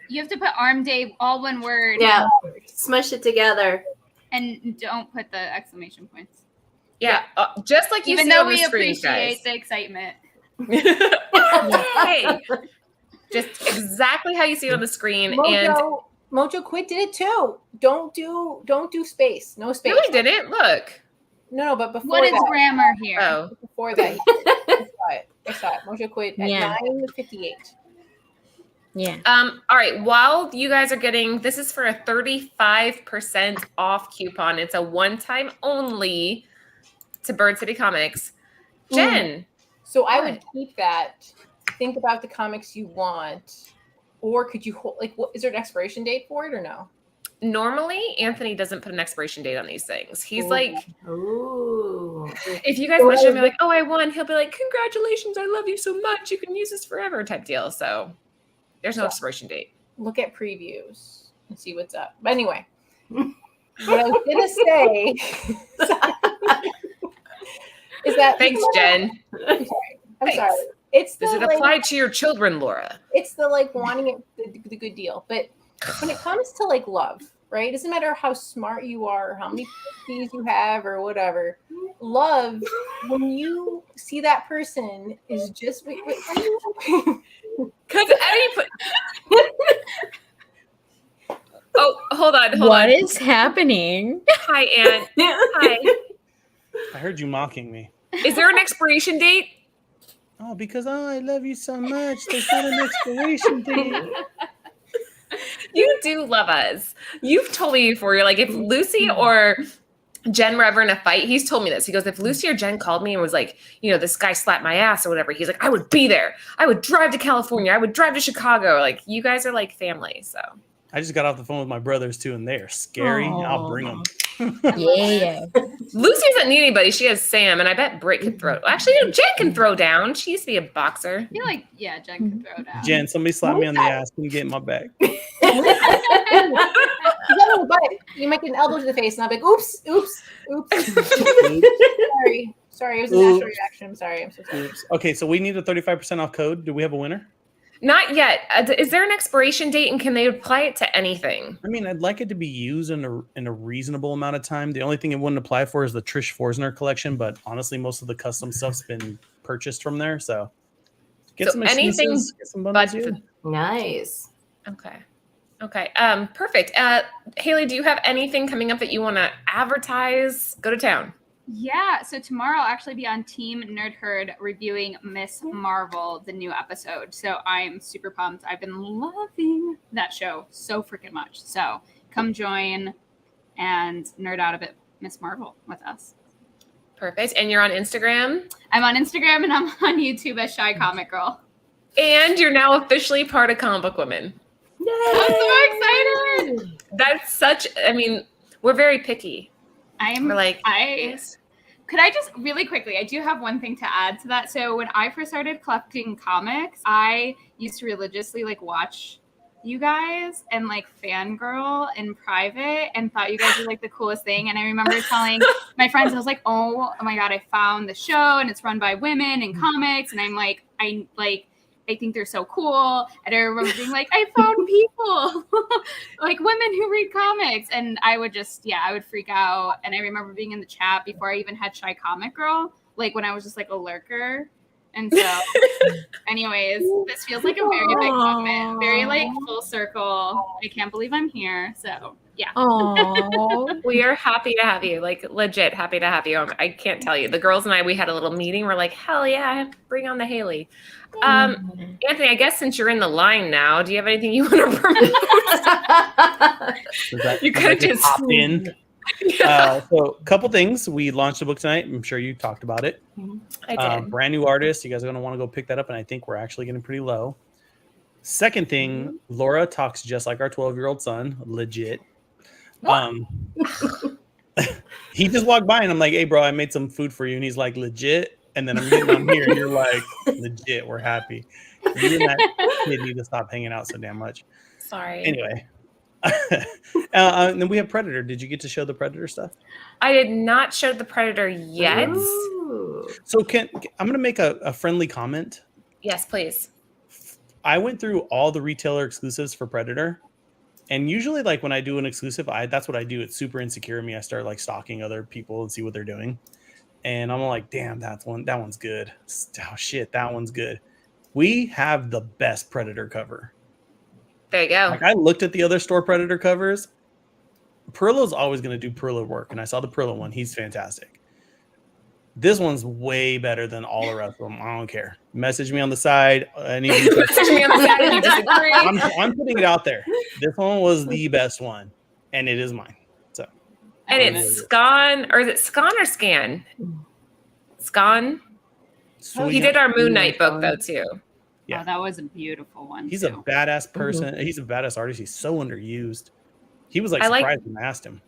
You have to put Arm Day, all one word. Yeah, smush it together. And don't put the exclamation points. Yeah, just like you even see though on the we screen, appreciate guys. the excitement. Hey, just exactly how you see it on the screen. Mojo Quid did it too. Don't do space. No space. No, he didn't. Look. No, but before What is that, grammar here? Oh. before that, I saw it. Mojo Quid at 9:58. Yeah. All right. While you guys are getting, this is for a 35% off coupon. It's a one-time only to Bird City Comics. Jen. So I would keep that. Think about the comics you want, or could you hold? Like, what is there an expiration date for it or no? Normally, Anthony doesn't put an expiration date on these things. He's like, Ooh. if you guys message him, be like, oh, I won. He'll be like, congratulations, I love you so much. You can use this forever type deal. So there's no expiration date. Look at previews and see what's up. But anyway, what I was gonna say is that thanks, Jen. I'm sorry. It's the, does it apply to your children, Laura? It's the like wanting it the good deal. But when it comes to like love, right? It doesn't matter how smart you are, or how many PhDs you have, or whatever. Love, when you see that person, is just because oh, hold on. What is happening? Hi, Aunt. Hi. I heard you mocking me. Is there an expiration date? Oh, because I love you so much. There's not an expiration date. You do love us. You've told me before. You're like, if Lucy or Jen were ever in a fight, he's told me this. He goes, if Lucy or Jen called me and was like, you know, this guy slapped my ass or whatever, he's like, I would be there. I would drive to California. I would drive to Chicago. Like, you guys are like family. So I just got off the phone with my brothers too, and they are scary. Aww. I'll bring them. Yeah. Lucy doesn't need anybody. She has Sam, and I bet Britt can throw. Actually, no, Jen can throw down. She used to be a boxer. I feel like, yeah, Jen can throw down. Jen, somebody slap me on the ass and get in my back. You might get an elbow to the face, and I'll be like, oops. Sorry, it was a natural reaction. I'm sorry. I'm so sorry. Oops. Okay, so we need a 35% off code. Do we have a winner? Not yet. Is there an expiration date, and can they apply it to anything? I mean, I'd like it to be used in a reasonable amount of time. The only thing it wouldn't apply for is the Trish Forsner collection, but honestly, most of the custom stuff's been purchased from there. So get some anything, get some bundles here. Nice. Okay. Perfect. Haley, do you have anything coming up that you want to advertise? Go to town. Yeah, so tomorrow I'll actually be on Team Nerd Herd reviewing Miss Marvel, the new episode. So I'm super pumped. I've been loving that show so freaking much. So come join and nerd out a bit Miss Marvel with us. Perfect. And you're on Instagram? I'm on Instagram and I'm on YouTube as Shy Comic Girl. And you're now officially part of Comic Book Women. Yay! I'm so excited. That's such, I mean, we're very picky. We're like, could I just really quickly, I do have one thing to add to that. So when I first started collecting comics, I used to religiously like watch you guys and like fangirl in private and thought you guys were like the coolest thing. And I remember telling my friends, I was like, oh my God, I found the show and it's run by women in comics. And I'm like, I think they're so cool. And I remember being like, I found people, like women who read comics. And I would just, I would freak out. And I remember being in the chat before I even had Shy Comic Girl, like when I was just like a lurker. And so anyways, this feels like a very big moment, very like full circle. I can't believe I'm here. So yeah. Oh, we are happy to have you. Like legit happy to have you. I can't tell you. The girls and I, we had a little meeting. We're like, hell yeah, bring on the Haley. Anthony, I guess since you're in the line now, do you have anything you want to promote? You could have just hop in. So a couple things. We launched a book tonight. I'm sure you talked about it. I did. Brand new artist. You guys are going to want to go pick that up. And I think we're actually getting pretty low. Second thing, Laura talks just like our 12-year-old son. Legit. He just walked by and I'm like, hey, bro, I made some food for you. And he's like, legit. And then I'm getting on here and you're like, legit, we're happy. You and that kid need to stop hanging out so damn much. Sorry. Anyway. And then we have Predator. Did you get to show the Predator stuff? I did not show the Predator yet. Ooh. So I'm going to make a friendly comment. Yes, please. I went through all the retailer exclusives for Predator. And usually like when I do an exclusive, that's what I do. It's super insecure of me. I start like stalking other people and see what they're doing. And I'm like, damn, that one's good. Oh shit, that one's good. We have the best Predator cover. There you go. Like, I looked at the other store Predator covers. Perillo's always going to do Perillo work, and I saw the Perillo one. He's fantastic. This one's way better than all the rest of them. I don't care. Message me on the side. Message me on the side if you disagree. I'm putting it out there. This one was the best one, and it is mine. So, and it's Scon, or is it Scon or Scan? Scon. He did our Moon Knight book though too. Yeah, that was a beautiful one. He's a badass person. He's a badass artist. He's so underused. He was like surprised when I asked him.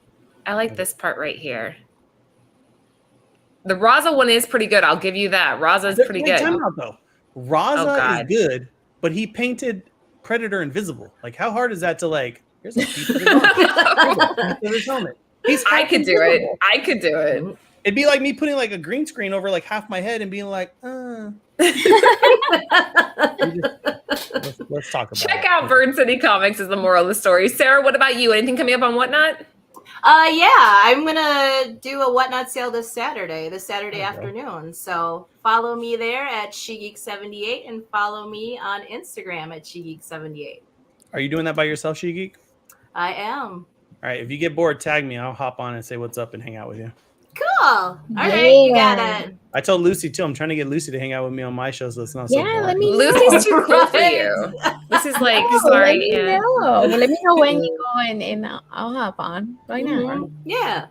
I like this part right here. The Raza one is pretty good. I'll give you that. Raza's pretty good. Time out, though. Raza is good, but he painted Predator invisible. Like, how hard is that to like? Here's a piece of his helmet. I could do it. I could do it. It'd be like me putting like a green screen over like half my head and being like, let's talk about Check out Burn City Comics is the moral of the story. Sarah, what about you? Anything coming up on Whatnot? Yeah, I'm gonna do a Whatnot sale this Saturday afternoon. So follow me there at SheGeek78 and follow me on Instagram at SheGeek78. Are you doing that by yourself, SheGeek? I am. All right, if you get bored, tag me. I'll hop on and say what's up and hang out with you. Cool. All right, you got it. I told Lucy too. I'm trying to get Lucy to hang out with me on my show, so it's not so boring. let me know. Lucy's too cool for you. This is like, sorry. Let me know when you go and I'll hop on right now. Yeah.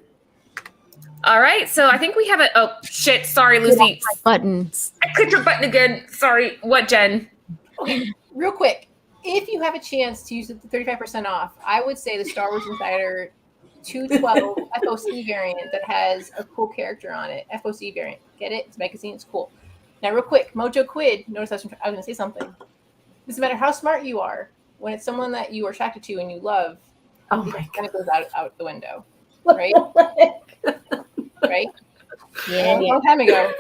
All right, so I think we have a. Oh shit! Sorry, Lucy. Buttons. I clicked your button again. Sorry. What, Jen? Okay, real quick. If you have a chance to use the 35% off, I would say the Star Wars Insider 212 FOC variant that has a cool character on it. FOC variant. Get it? It's a magazine. It's cool. Now, real quick, Mojo Quid. Notice I was going to say something. Doesn't matter how smart you are. When it's someone that you are attracted to and you love, it kind of goes out the window, right? Right? Yeah. A long time ago.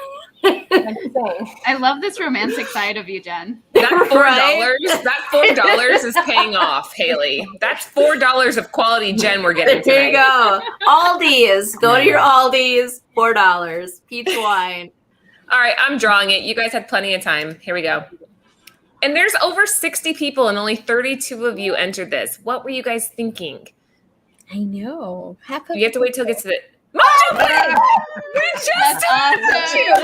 I'm just saying. I love this romantic side of you, Jen. That $4 is paying off, Haley. That's $4 of quality Jen we're getting today. There you go. Aldi's. Go to your Aldi's. $4. Peach wine. All right, I'm drawing it. You guys had plenty of time. Here we go. And there's over 60 people and only 32 of you entered this. What were you guys thinking? I know. You have to wait till it gets to the... Mojo! We just told you!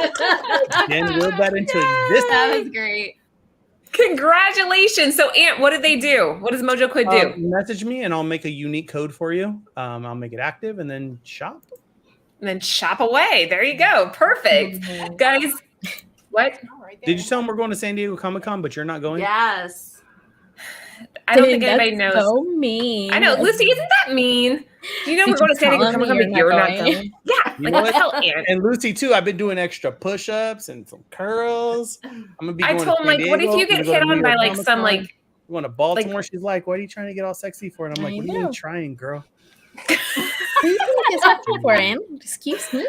Jen willed that into existence. That was great. Congratulations. So, Ant, what did they do? What does Mojo Quid do? Message me and I'll make a unique code for you. I'll make it active and then shop. And then shop away. There you go. Perfect. Mm-hmm. Guys, what? Did you tell them we're going to San Diego Comic-Con, but you're not going? Yes. I don't think anybody knows. So mean. I know. Lucy, isn't that mean? Do you know we're going to San Diego Comic-Con, but you're not going? Yeah. You Like, know what the hell, Ant? And Lucy, too, I've been doing extra push-ups and some curls. I'm going to be going I told him, like, what if you get hit on by, like, some, like... You going to Baltimore? She's like, what are you trying to get all sexy for? And I'm like, what are you trying, girl? What do you think it's up for, Ant? Excuse me?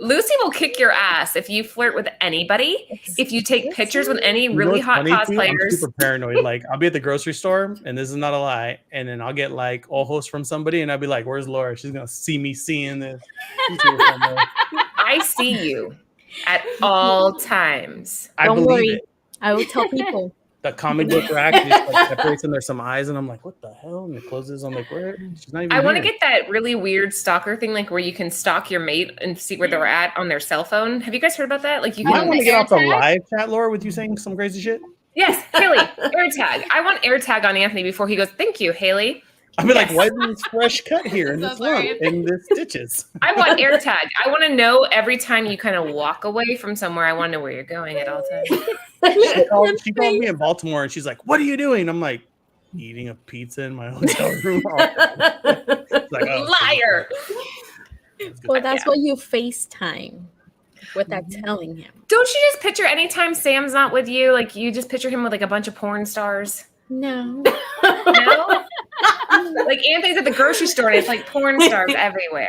Lucy will kick your ass if you flirt with anybody. If you take pictures with any really hot cosplayers. I'm super paranoid. Like, I'll be at the grocery store, and this is not a lie, and then I'll get like ojos from somebody, and I'll be like, "Where's Laura? She's gonna see me seeing this." I see you at all times. Don't worry. I will tell people. The comic book rack just like separates, and there's some eyes, and I'm like, "What the hell?" And it closes. I'm like, "Where?" She's not even. I want to get that really weird stalker thing, like where you can stalk your mate and see where they're at on their cell phone. Have you guys heard about that? Like, you I can. want to get off the live chat, Laura, with you saying some crazy shit. Yes, Haley, AirTag. I want AirTag on Anthony before he goes. Thank you, Haley. I'll be like, why is this fresh cut here and this lump and the stitches? I want AirTag. I want to know every time you kind of walk away from somewhere. I want to know where you're going at all times. She called me in Baltimore and she's like, "What are you doing?" I'm like, "Eating a pizza in my hotel room." Like, oh, liar. Well, that's what you FaceTime without telling him. Don't you just picture anytime Sam's not with you, like you just picture him with like a bunch of porn stars? No. No? Like Anthony's at the grocery store and it's like porn stars everywhere.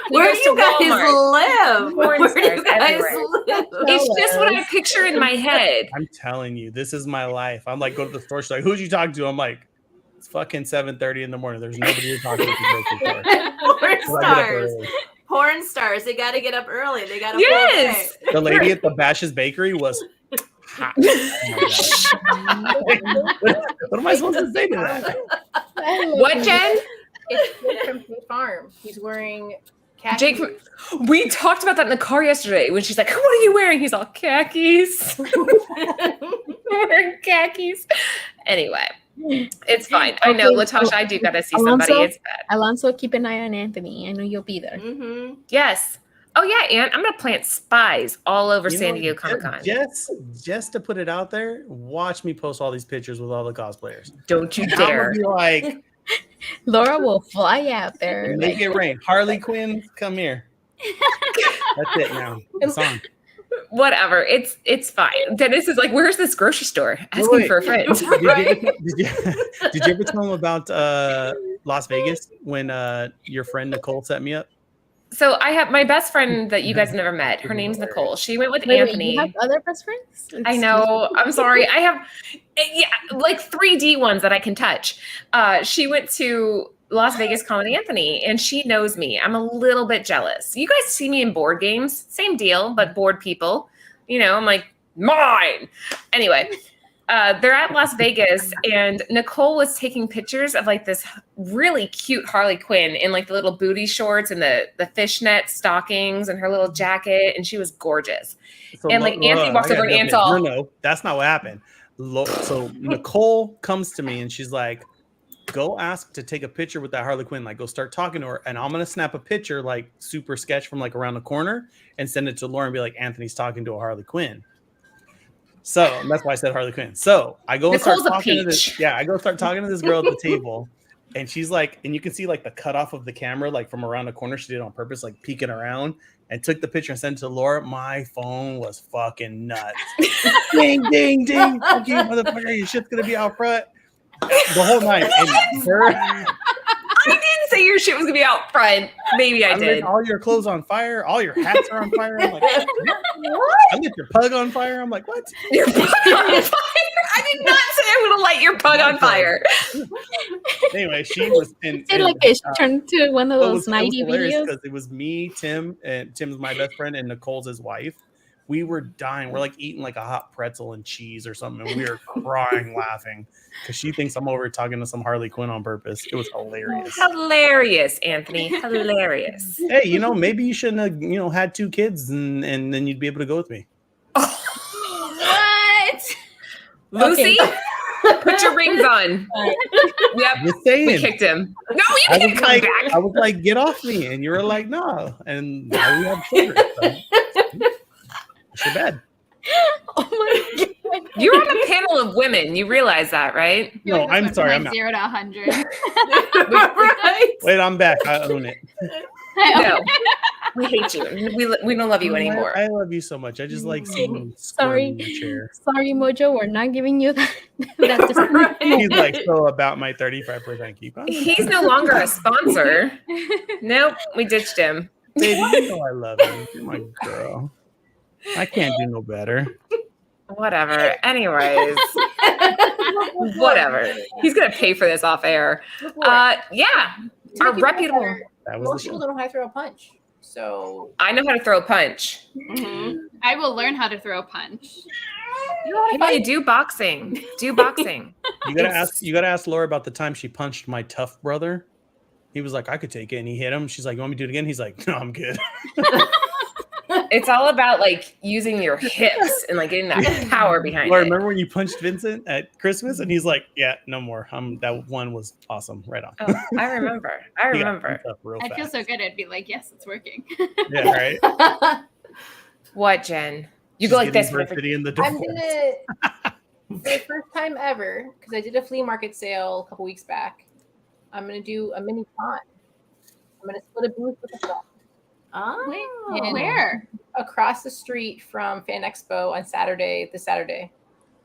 Where do you guys live? Porn Where do stars you guys everywhere. live? It's just what I picture in my head. I'm telling you, this is my life. I'm like, go to the store. She's like, "Who'd you talk to?" I'm like, "It's fucking 7:30 in the morning. There's nobody to talk to. Porn stars. They got to get up early. They got to. Yes. The lady at the Bash's Bakery was hot. Oh what am I supposed to say to that? What, Jen? It's Jake from State Farm. He's wearing khakis. Jake, we talked about that in the car yesterday when she's like, "What are you wearing?" He's all khakis. Wearing khakis. Anyway, it's fine. I know, Latasha. I do gotta see somebody. It's bad. Alonso, keep an eye on Anthony. I know you'll be there. Mm-hmm. Yes. Oh yeah, Aunt. I'm gonna plant spies all over San Diego Comic Con. Just to put it out there, watch me post all these pictures with all the cosplayers. Don't you I'm gonna dare! be like, Laura will fly out there. make it rain. Harley Quinn, come here. That's it now. It's on. Whatever. It's fine. Dennis is like, "Where's this grocery store?" Asking for a friend. Did you ever tell him about Las Vegas when your friend Nicole set me up? So I have my best friend that you guys never met. Her name's Nicole. She went with Anthony. You have other best friends? I know. I'm sorry. I have, like 3D ones that I can touch. She went to Las Vegas Con with Anthony, and she knows me. I'm a little bit jealous. You guys see me in board games, same deal, but board people. You know, I'm like, mine. Anyway, they're at Las Vegas, and Nicole was taking pictures of like this really cute Harley Quinn in like the little booty shorts and the fishnet stockings and her little jacket, and she was gorgeous. So and like Anthony walks over and Ant's all, no, that's not what happened. So Nicole comes to me and she's like, go ask to take a picture with that Harley Quinn. Like, go start talking to her, and I'm gonna snap a picture, like super sketch from like around the corner, and send it to Laura and be like, Anthony's talking to a Harley Quinn. So that's why I said Harley Quinn. So I go and start talking to this. Yeah, I go start talking to this girl at the table, and she's like, and you can see like the cutoff of the camera, like from around the corner. She did it on purpose, like peeking around, and took the picture and sent it to Laura. My phone was fucking nuts. Ding, ding, ding. Okay, motherfucker, your shit's gonna be out front the whole night. And her, I didn't say your shit was gonna be out front. Maybe I did. Like, all your clothes on fire, all your hats are on fire. I'm like, what? I lit your pug on fire. I'm like, what? Your pug on fire? I did not say I'm gonna light your pug on fire. Anyway, she was in. Did like it turned to one of those 90 videos? Because it was me, Tim, and Tim's my best friend, and Nicole's his wife. We were dying. We're like eating like a hot pretzel and cheese or something, and we were crying laughing because she thinks I'm over talking to some Harley Quinn on purpose. It was hilarious. Hilarious, Anthony. Hilarious. Hey, maybe you shouldn't have, had 2 kids, and then you'd be able to go with me. What? Lucy, put your rings on. Yep, Just saying. we kicked him. No, you can't come back. I was like, get off me, and you were like, no. And now we have children. So. It's your bed. Oh my god! You're on a panel of women. You realize that, right? No, I'm sorry. I'm Like not. 0 to 100. Right. Wait, I'm back. I own it. No, we hate you. We don't love you anymore. I love you so much. I just like seeing you squirm in the chair. Sorry, Mojo. We're not giving you that. He's like, so about my 35% coupon. He's no longer a sponsor. Nope, we ditched him. Baby, you know I love you. You're my girl. I can't do no better. Whatever. Anyways, whatever. He's gonna pay for this off air. Yeah, our reputable. That was Most the people show. don't know how to throw a punch. So I know how to throw a punch. Mm-hmm. I will learn how to throw a punch. Hey, do boxing. Do boxing. You gotta ask Laura about the time she punched my tough brother. He was like, I could take it, and he hit him. She's like, you want me to do it again? He's like, no, I'm good. It's all about like using your hips and like getting that power behind Laura, it. remember when you punched Vincent at Christmas? And he's like, yeah, no more. That one was awesome. Right on. Oh, I remember. I He got remember. beat up real I'd feel fast. so good. I'd be like, yes, it's working. Yeah, right. What, Jen? You She's go like this. getting Varsity in the I'm divorce. gonna, for the first time ever, because I did a flea market sale a couple weeks back. I'm gonna do a mini con. I'm gonna split a booth with a friend Oh. Wait, And- where? across the street from Fan Expo on This Saturday.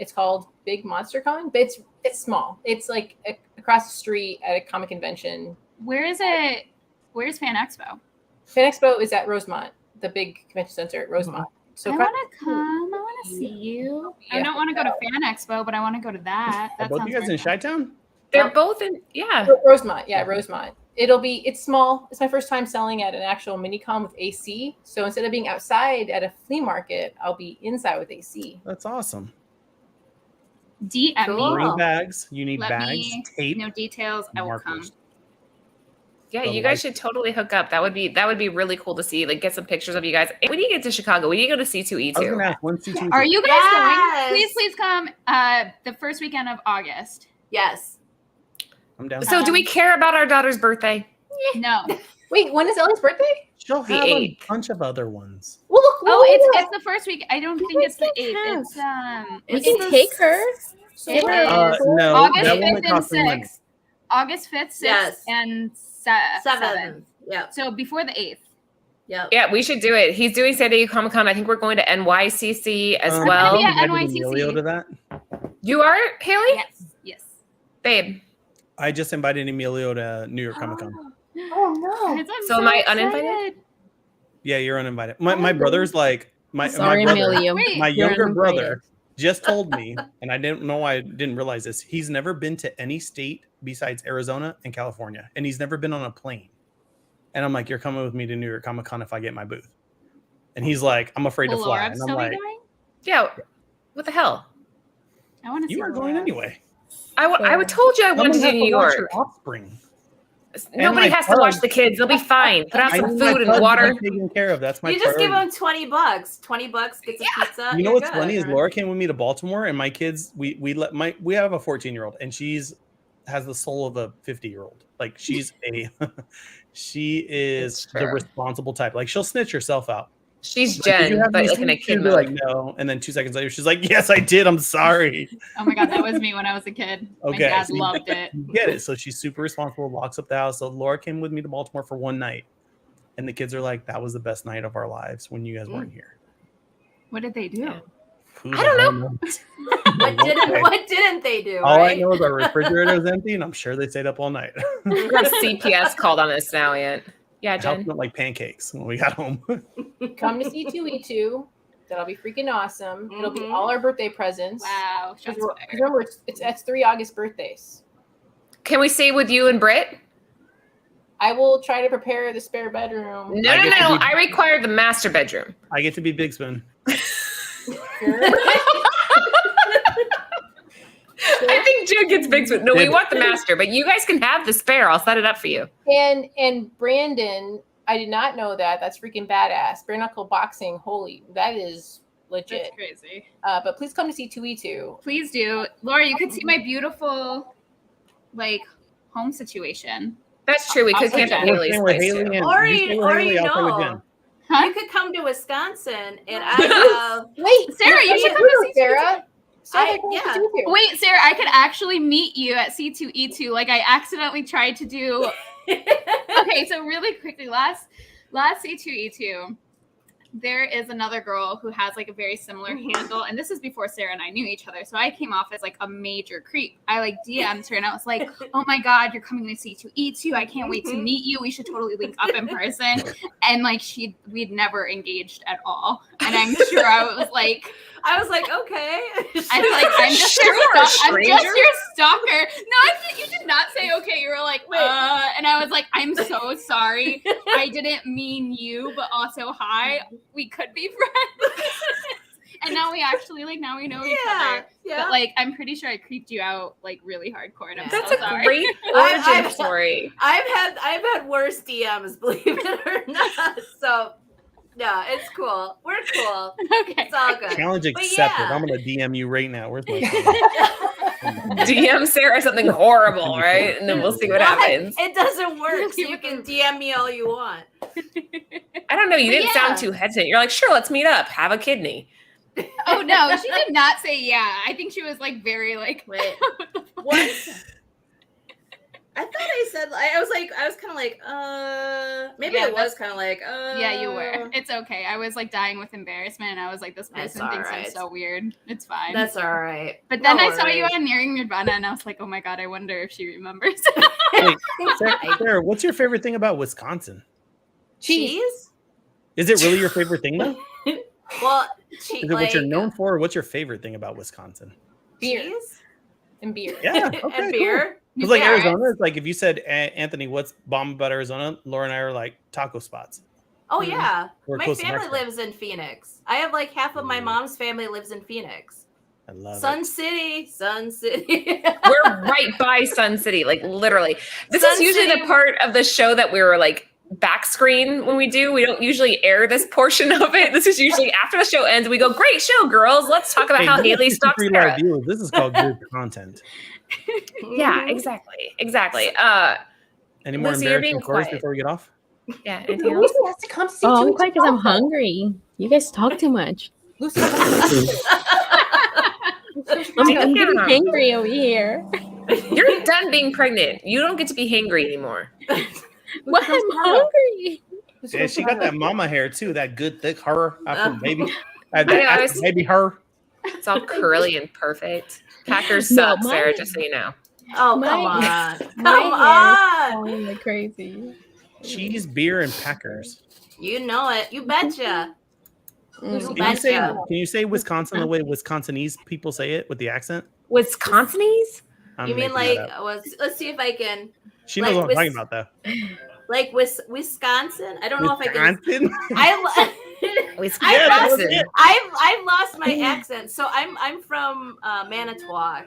It's called Big Monster Con, but it's small. It's like across the street at a comic convention. Where is it? Where's Fan Expo? Fan Expo is at Rosemont, the big convention center at Rosemont. So I across- want to come. I want to see you. I Yeah. don't want to go to Fan Expo, but I want to go to that. Are That both sounds you guys in very fun. Chi-Town? They're both in, yeah. Rosemont. Yeah, Rosemont. It's small. It's my first time selling at an actual mini-con with AC. So instead of being outside at a flea market, I'll be inside with AC. That's awesome. DM Cool. me. Bring bags. You need Let bags, me tape, know details. I will come. markers. Yeah, The you guys lights. should totally hook up. That would be really cool to see. Like, get some pictures of you guys. When do you get to Chicago? When do you go to C2E2? I was gonna ask, when's C2E2? Are you guys Yes. going? Please come. The first weekend of August. Yes. I'm down. So, do we care about our daughter's birthday? No. Wait, when is Ellie's birthday? She'll The have a 8th. bunch of other ones. Well, look. Oh, look. it's the first week. I don't think it's the 8th. It's We It's can the take her. It No, is that August 5th woman and cost me money. 6th. August 5th, 6th, Yes. and 7th. 7th. Yep. So before the 8th. Yep. Yeah, we should do it. He's doing San Diego Comic Con. I think we're going to NYCC as I'm well. gonna be at invited NYCC. Emilio to that. You are, Haley? Yes. Yes. Babe. I just invited Emilio to New York Comic Con. Oh no. Guys, I'm So am I excited. uninvited? Yeah, you're uninvited. My brother's like Sorry, my brother, Emilio. Wait. my You're younger uninvited. brother just told me, and I didn't know, I didn't realize this. He's never been to any state besides Arizona and California, and he's never been on a plane. And I'm like, you're coming with me to New York Comic Con if I get my booth. And he's like, I'm afraid Will to fly. Laura And I'm still be like, going? Yeah. What the hell? I want to see you are going Laura. anyway. I would told you I wanted to Someone do has New watch York. your offspring. Nobody my has to watch pug. the kids. They'll be fine. Put out I some need my food pug and water. to be taken care of. That's my You just give priority. them $20. $20 gets a pizza. You know you're what's good. funny is Laura came with me to Baltimore, and my kids, we have a 14-year-old, and has the soul of a 50-year-old. Like she is It's the true. responsible type. Like she'll snitch herself out. She's Like, "Did you Jen, have but these like in a things?" kid She'll be mode. like, no, and then 2 seconds later, she's like, yes, I did. I'm sorry. Oh my god, that was me when I was a kid. My Okay, dad so you- loved it. You get it. So she's super responsible, locks up the house. So Laura came with me to Baltimore for one night, and the kids are like, that was the best night of our lives when you guys weren't here. What did they do? Yeah. Who I don't the hell know. knows? What didn't they do? All I right? know is our refrigerator was empty, and I'm sure they stayed up all night. We got CPS called on us now, Aunt. Yeah, I helped Jen. them like pancakes when we got home. Come to C2E2. That'll be freaking awesome. It'll be Mhm. all our birthday presents. Wow. 'Cause Shots we're- fired. remember, it's 3 August birthdays. Can we stay with you and Britt? I will try to prepare the spare bedroom. No, I no, get to no. be- I require the master bedroom. I get to be Big Spoon. Sure. I think Jen gets big. No, we Did- want the master, but you guys can have the spare. I'll set it up for you. And Brandon, I did not know that. That's freaking badass. Bare knuckle boxing, holy, that is legit. That's crazy. But please come to C2E2. Please do. Laura, you could see my beautiful like home situation. That's true. We could I'll camp take at that. Haley's We're place Haley too. and- Or you you- stay with or Haley, you I'll stay with know. Jen. Huh? You could come to Wisconsin, and I have. Wait, Sarah, you should come to C2E2. Sarah. Sarah, I- come to yeah. C2E2. Wait, Sarah, I could actually meet you at C2E2. Like I accidentally tried to do. Okay, so really quickly, last C2E2, there is another girl who has like a very similar handle, and this is before Sarah and I knew each other. So I came off as like a major creep. I like DM'd her and I was like, "Oh my god, you're coming to C2E2! I can't wait to meet you. We should totally link up in person." And like we'd never engaged at all, and I'm sure I was like. I was like, okay. I'm just Sure, your I'm just stranger. your stalker. No, you did not say okay. You were like, and I was like, I'm so sorry. I didn't mean you, but also hi. We could be friends. And now we actually now we know each other. Yeah. But like, I'm pretty sure I creeped you out like really hardcore. And I'm That's so a sorry. great I've- origin story. I've had worse DMs, believe it or not. So no, it's cool. We're cool. Okay. It's all good. Challenge But accepted. yeah. I'm gonna DM you right now. Where's my phone? DM Sarah something horrible, right? And then we'll see what Well, happens. It doesn't work. So you can DM me all you want. I don't know. You didn't Yeah. sound too hesitant. You're like, sure, let's meet up. Have a kidney. Oh no, she did not say yeah. I think she was like very like. Wait. Once I thought I said I was kind of like maybe Yeah, I was kind of like Yeah, you were. It's okay. I was like dying with embarrassment, and I was like, this That's person thinks I'm alright. so weird. It's fine. That's all right. But then No I saw you worries. on Nearing Nirvana, and I was like, oh my god, I wonder if she remembers. Wait, Sarah, what's your favorite thing about Wisconsin? Cheese? Is it really your favorite thing though? Well, Is it what you're known for? Or what's your favorite thing about Wisconsin? Beer. Cheese And beer. Yeah, okay, and beer. Because like Paris. Arizona, it's like if you said, Anthony, what's bomb about Arizona? Laura and I are like taco spots. Oh yeah, We're my close to family Mexico. lives in Phoenix. I have like half of my mom's family lives in Phoenix. I love Sun it. City, Sun City. We're right by Sun City, like literally. This Sun is usually City- the part of the show that we were like back screen when we do. We don't usually air this portion of it. This is usually after the show ends. We go, great show, girls. Let's talk about how this Haley is stalks 53 Sarah. live viewers. This is called good content. Yeah, Mhm. exactly. Any more Lucy, you're being embarrassing stories quiet. before we get off? Yeah, anything else? Lucy has to come see Oh, I'm two quiet because I'm hungry. You guys talk too much. Lucy has I'm Damn. getting hangry over here. You're done being pregnant. You don't get to be hangry anymore. Well, I'm hungry. Yeah, she got that mama hair too. That good thick hair after baby. I know, I After was- baby hair. It's all curly and perfect. Packers No, suck, Sarah, mine- just so you know. Oh, My- come on. Come my hair on. falling like crazy. Cheese, beer, and Packers. You know it. You betcha. Mm. Can you say Wisconsin the way Wisconsinese people say it with the accent? Wisconsinese? I'm You mean making like that up. let's see if I can She knows like what I'm talking about though. like Wisconsin. I don't know if I can. Wisconsin? Wisconsin. I've lost my accent. So I'm from Manitowoc,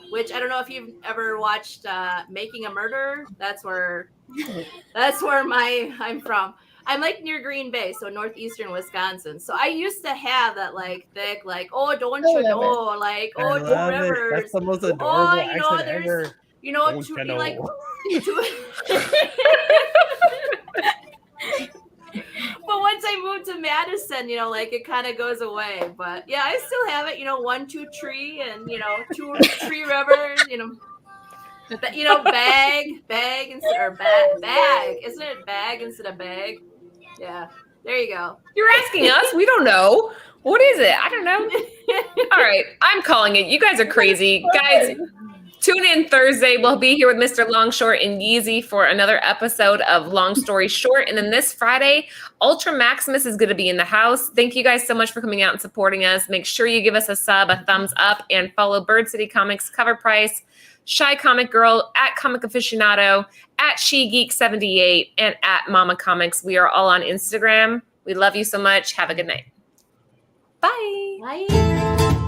which I don't know if you've ever watched Making a Murderer. That's where I'm from. I'm like near Green Bay, so northeastern Wisconsin. So I used to have that like thick, like, oh, don't you know, like, I oh, Two love it. Rivers. That's the most adorable Oh, you know, accent there's ever. you know, Don't to, you know? like but once I moved to Madison, you know, like it kind of goes away. But yeah, I still have it, you know, 1, 2, tree, and you know, 2 Tree Rivers, you know. You know, bag instead or bag. Isn't it bag instead of bag? Yeah. There you go. You're asking us? We don't know. What is it? I don't know. All right. I'm calling it. You guys are crazy. Guys, tune in Thursday. We'll be here with Mr. Longshort and Yeezy for another episode of Long Story Short. And then this Friday, Ultra Maximus is going to be in the house. Thank you guys so much for coming out and supporting us. Make sure you give us a sub, a thumbs up, and follow Bird City Comics Cover Price, Shy Comic Girl, at Comic Aficionado, at She Geek 78, and at Mama Comics. We are all on Instagram. We love you so much. Have a good night. Bye. Bye.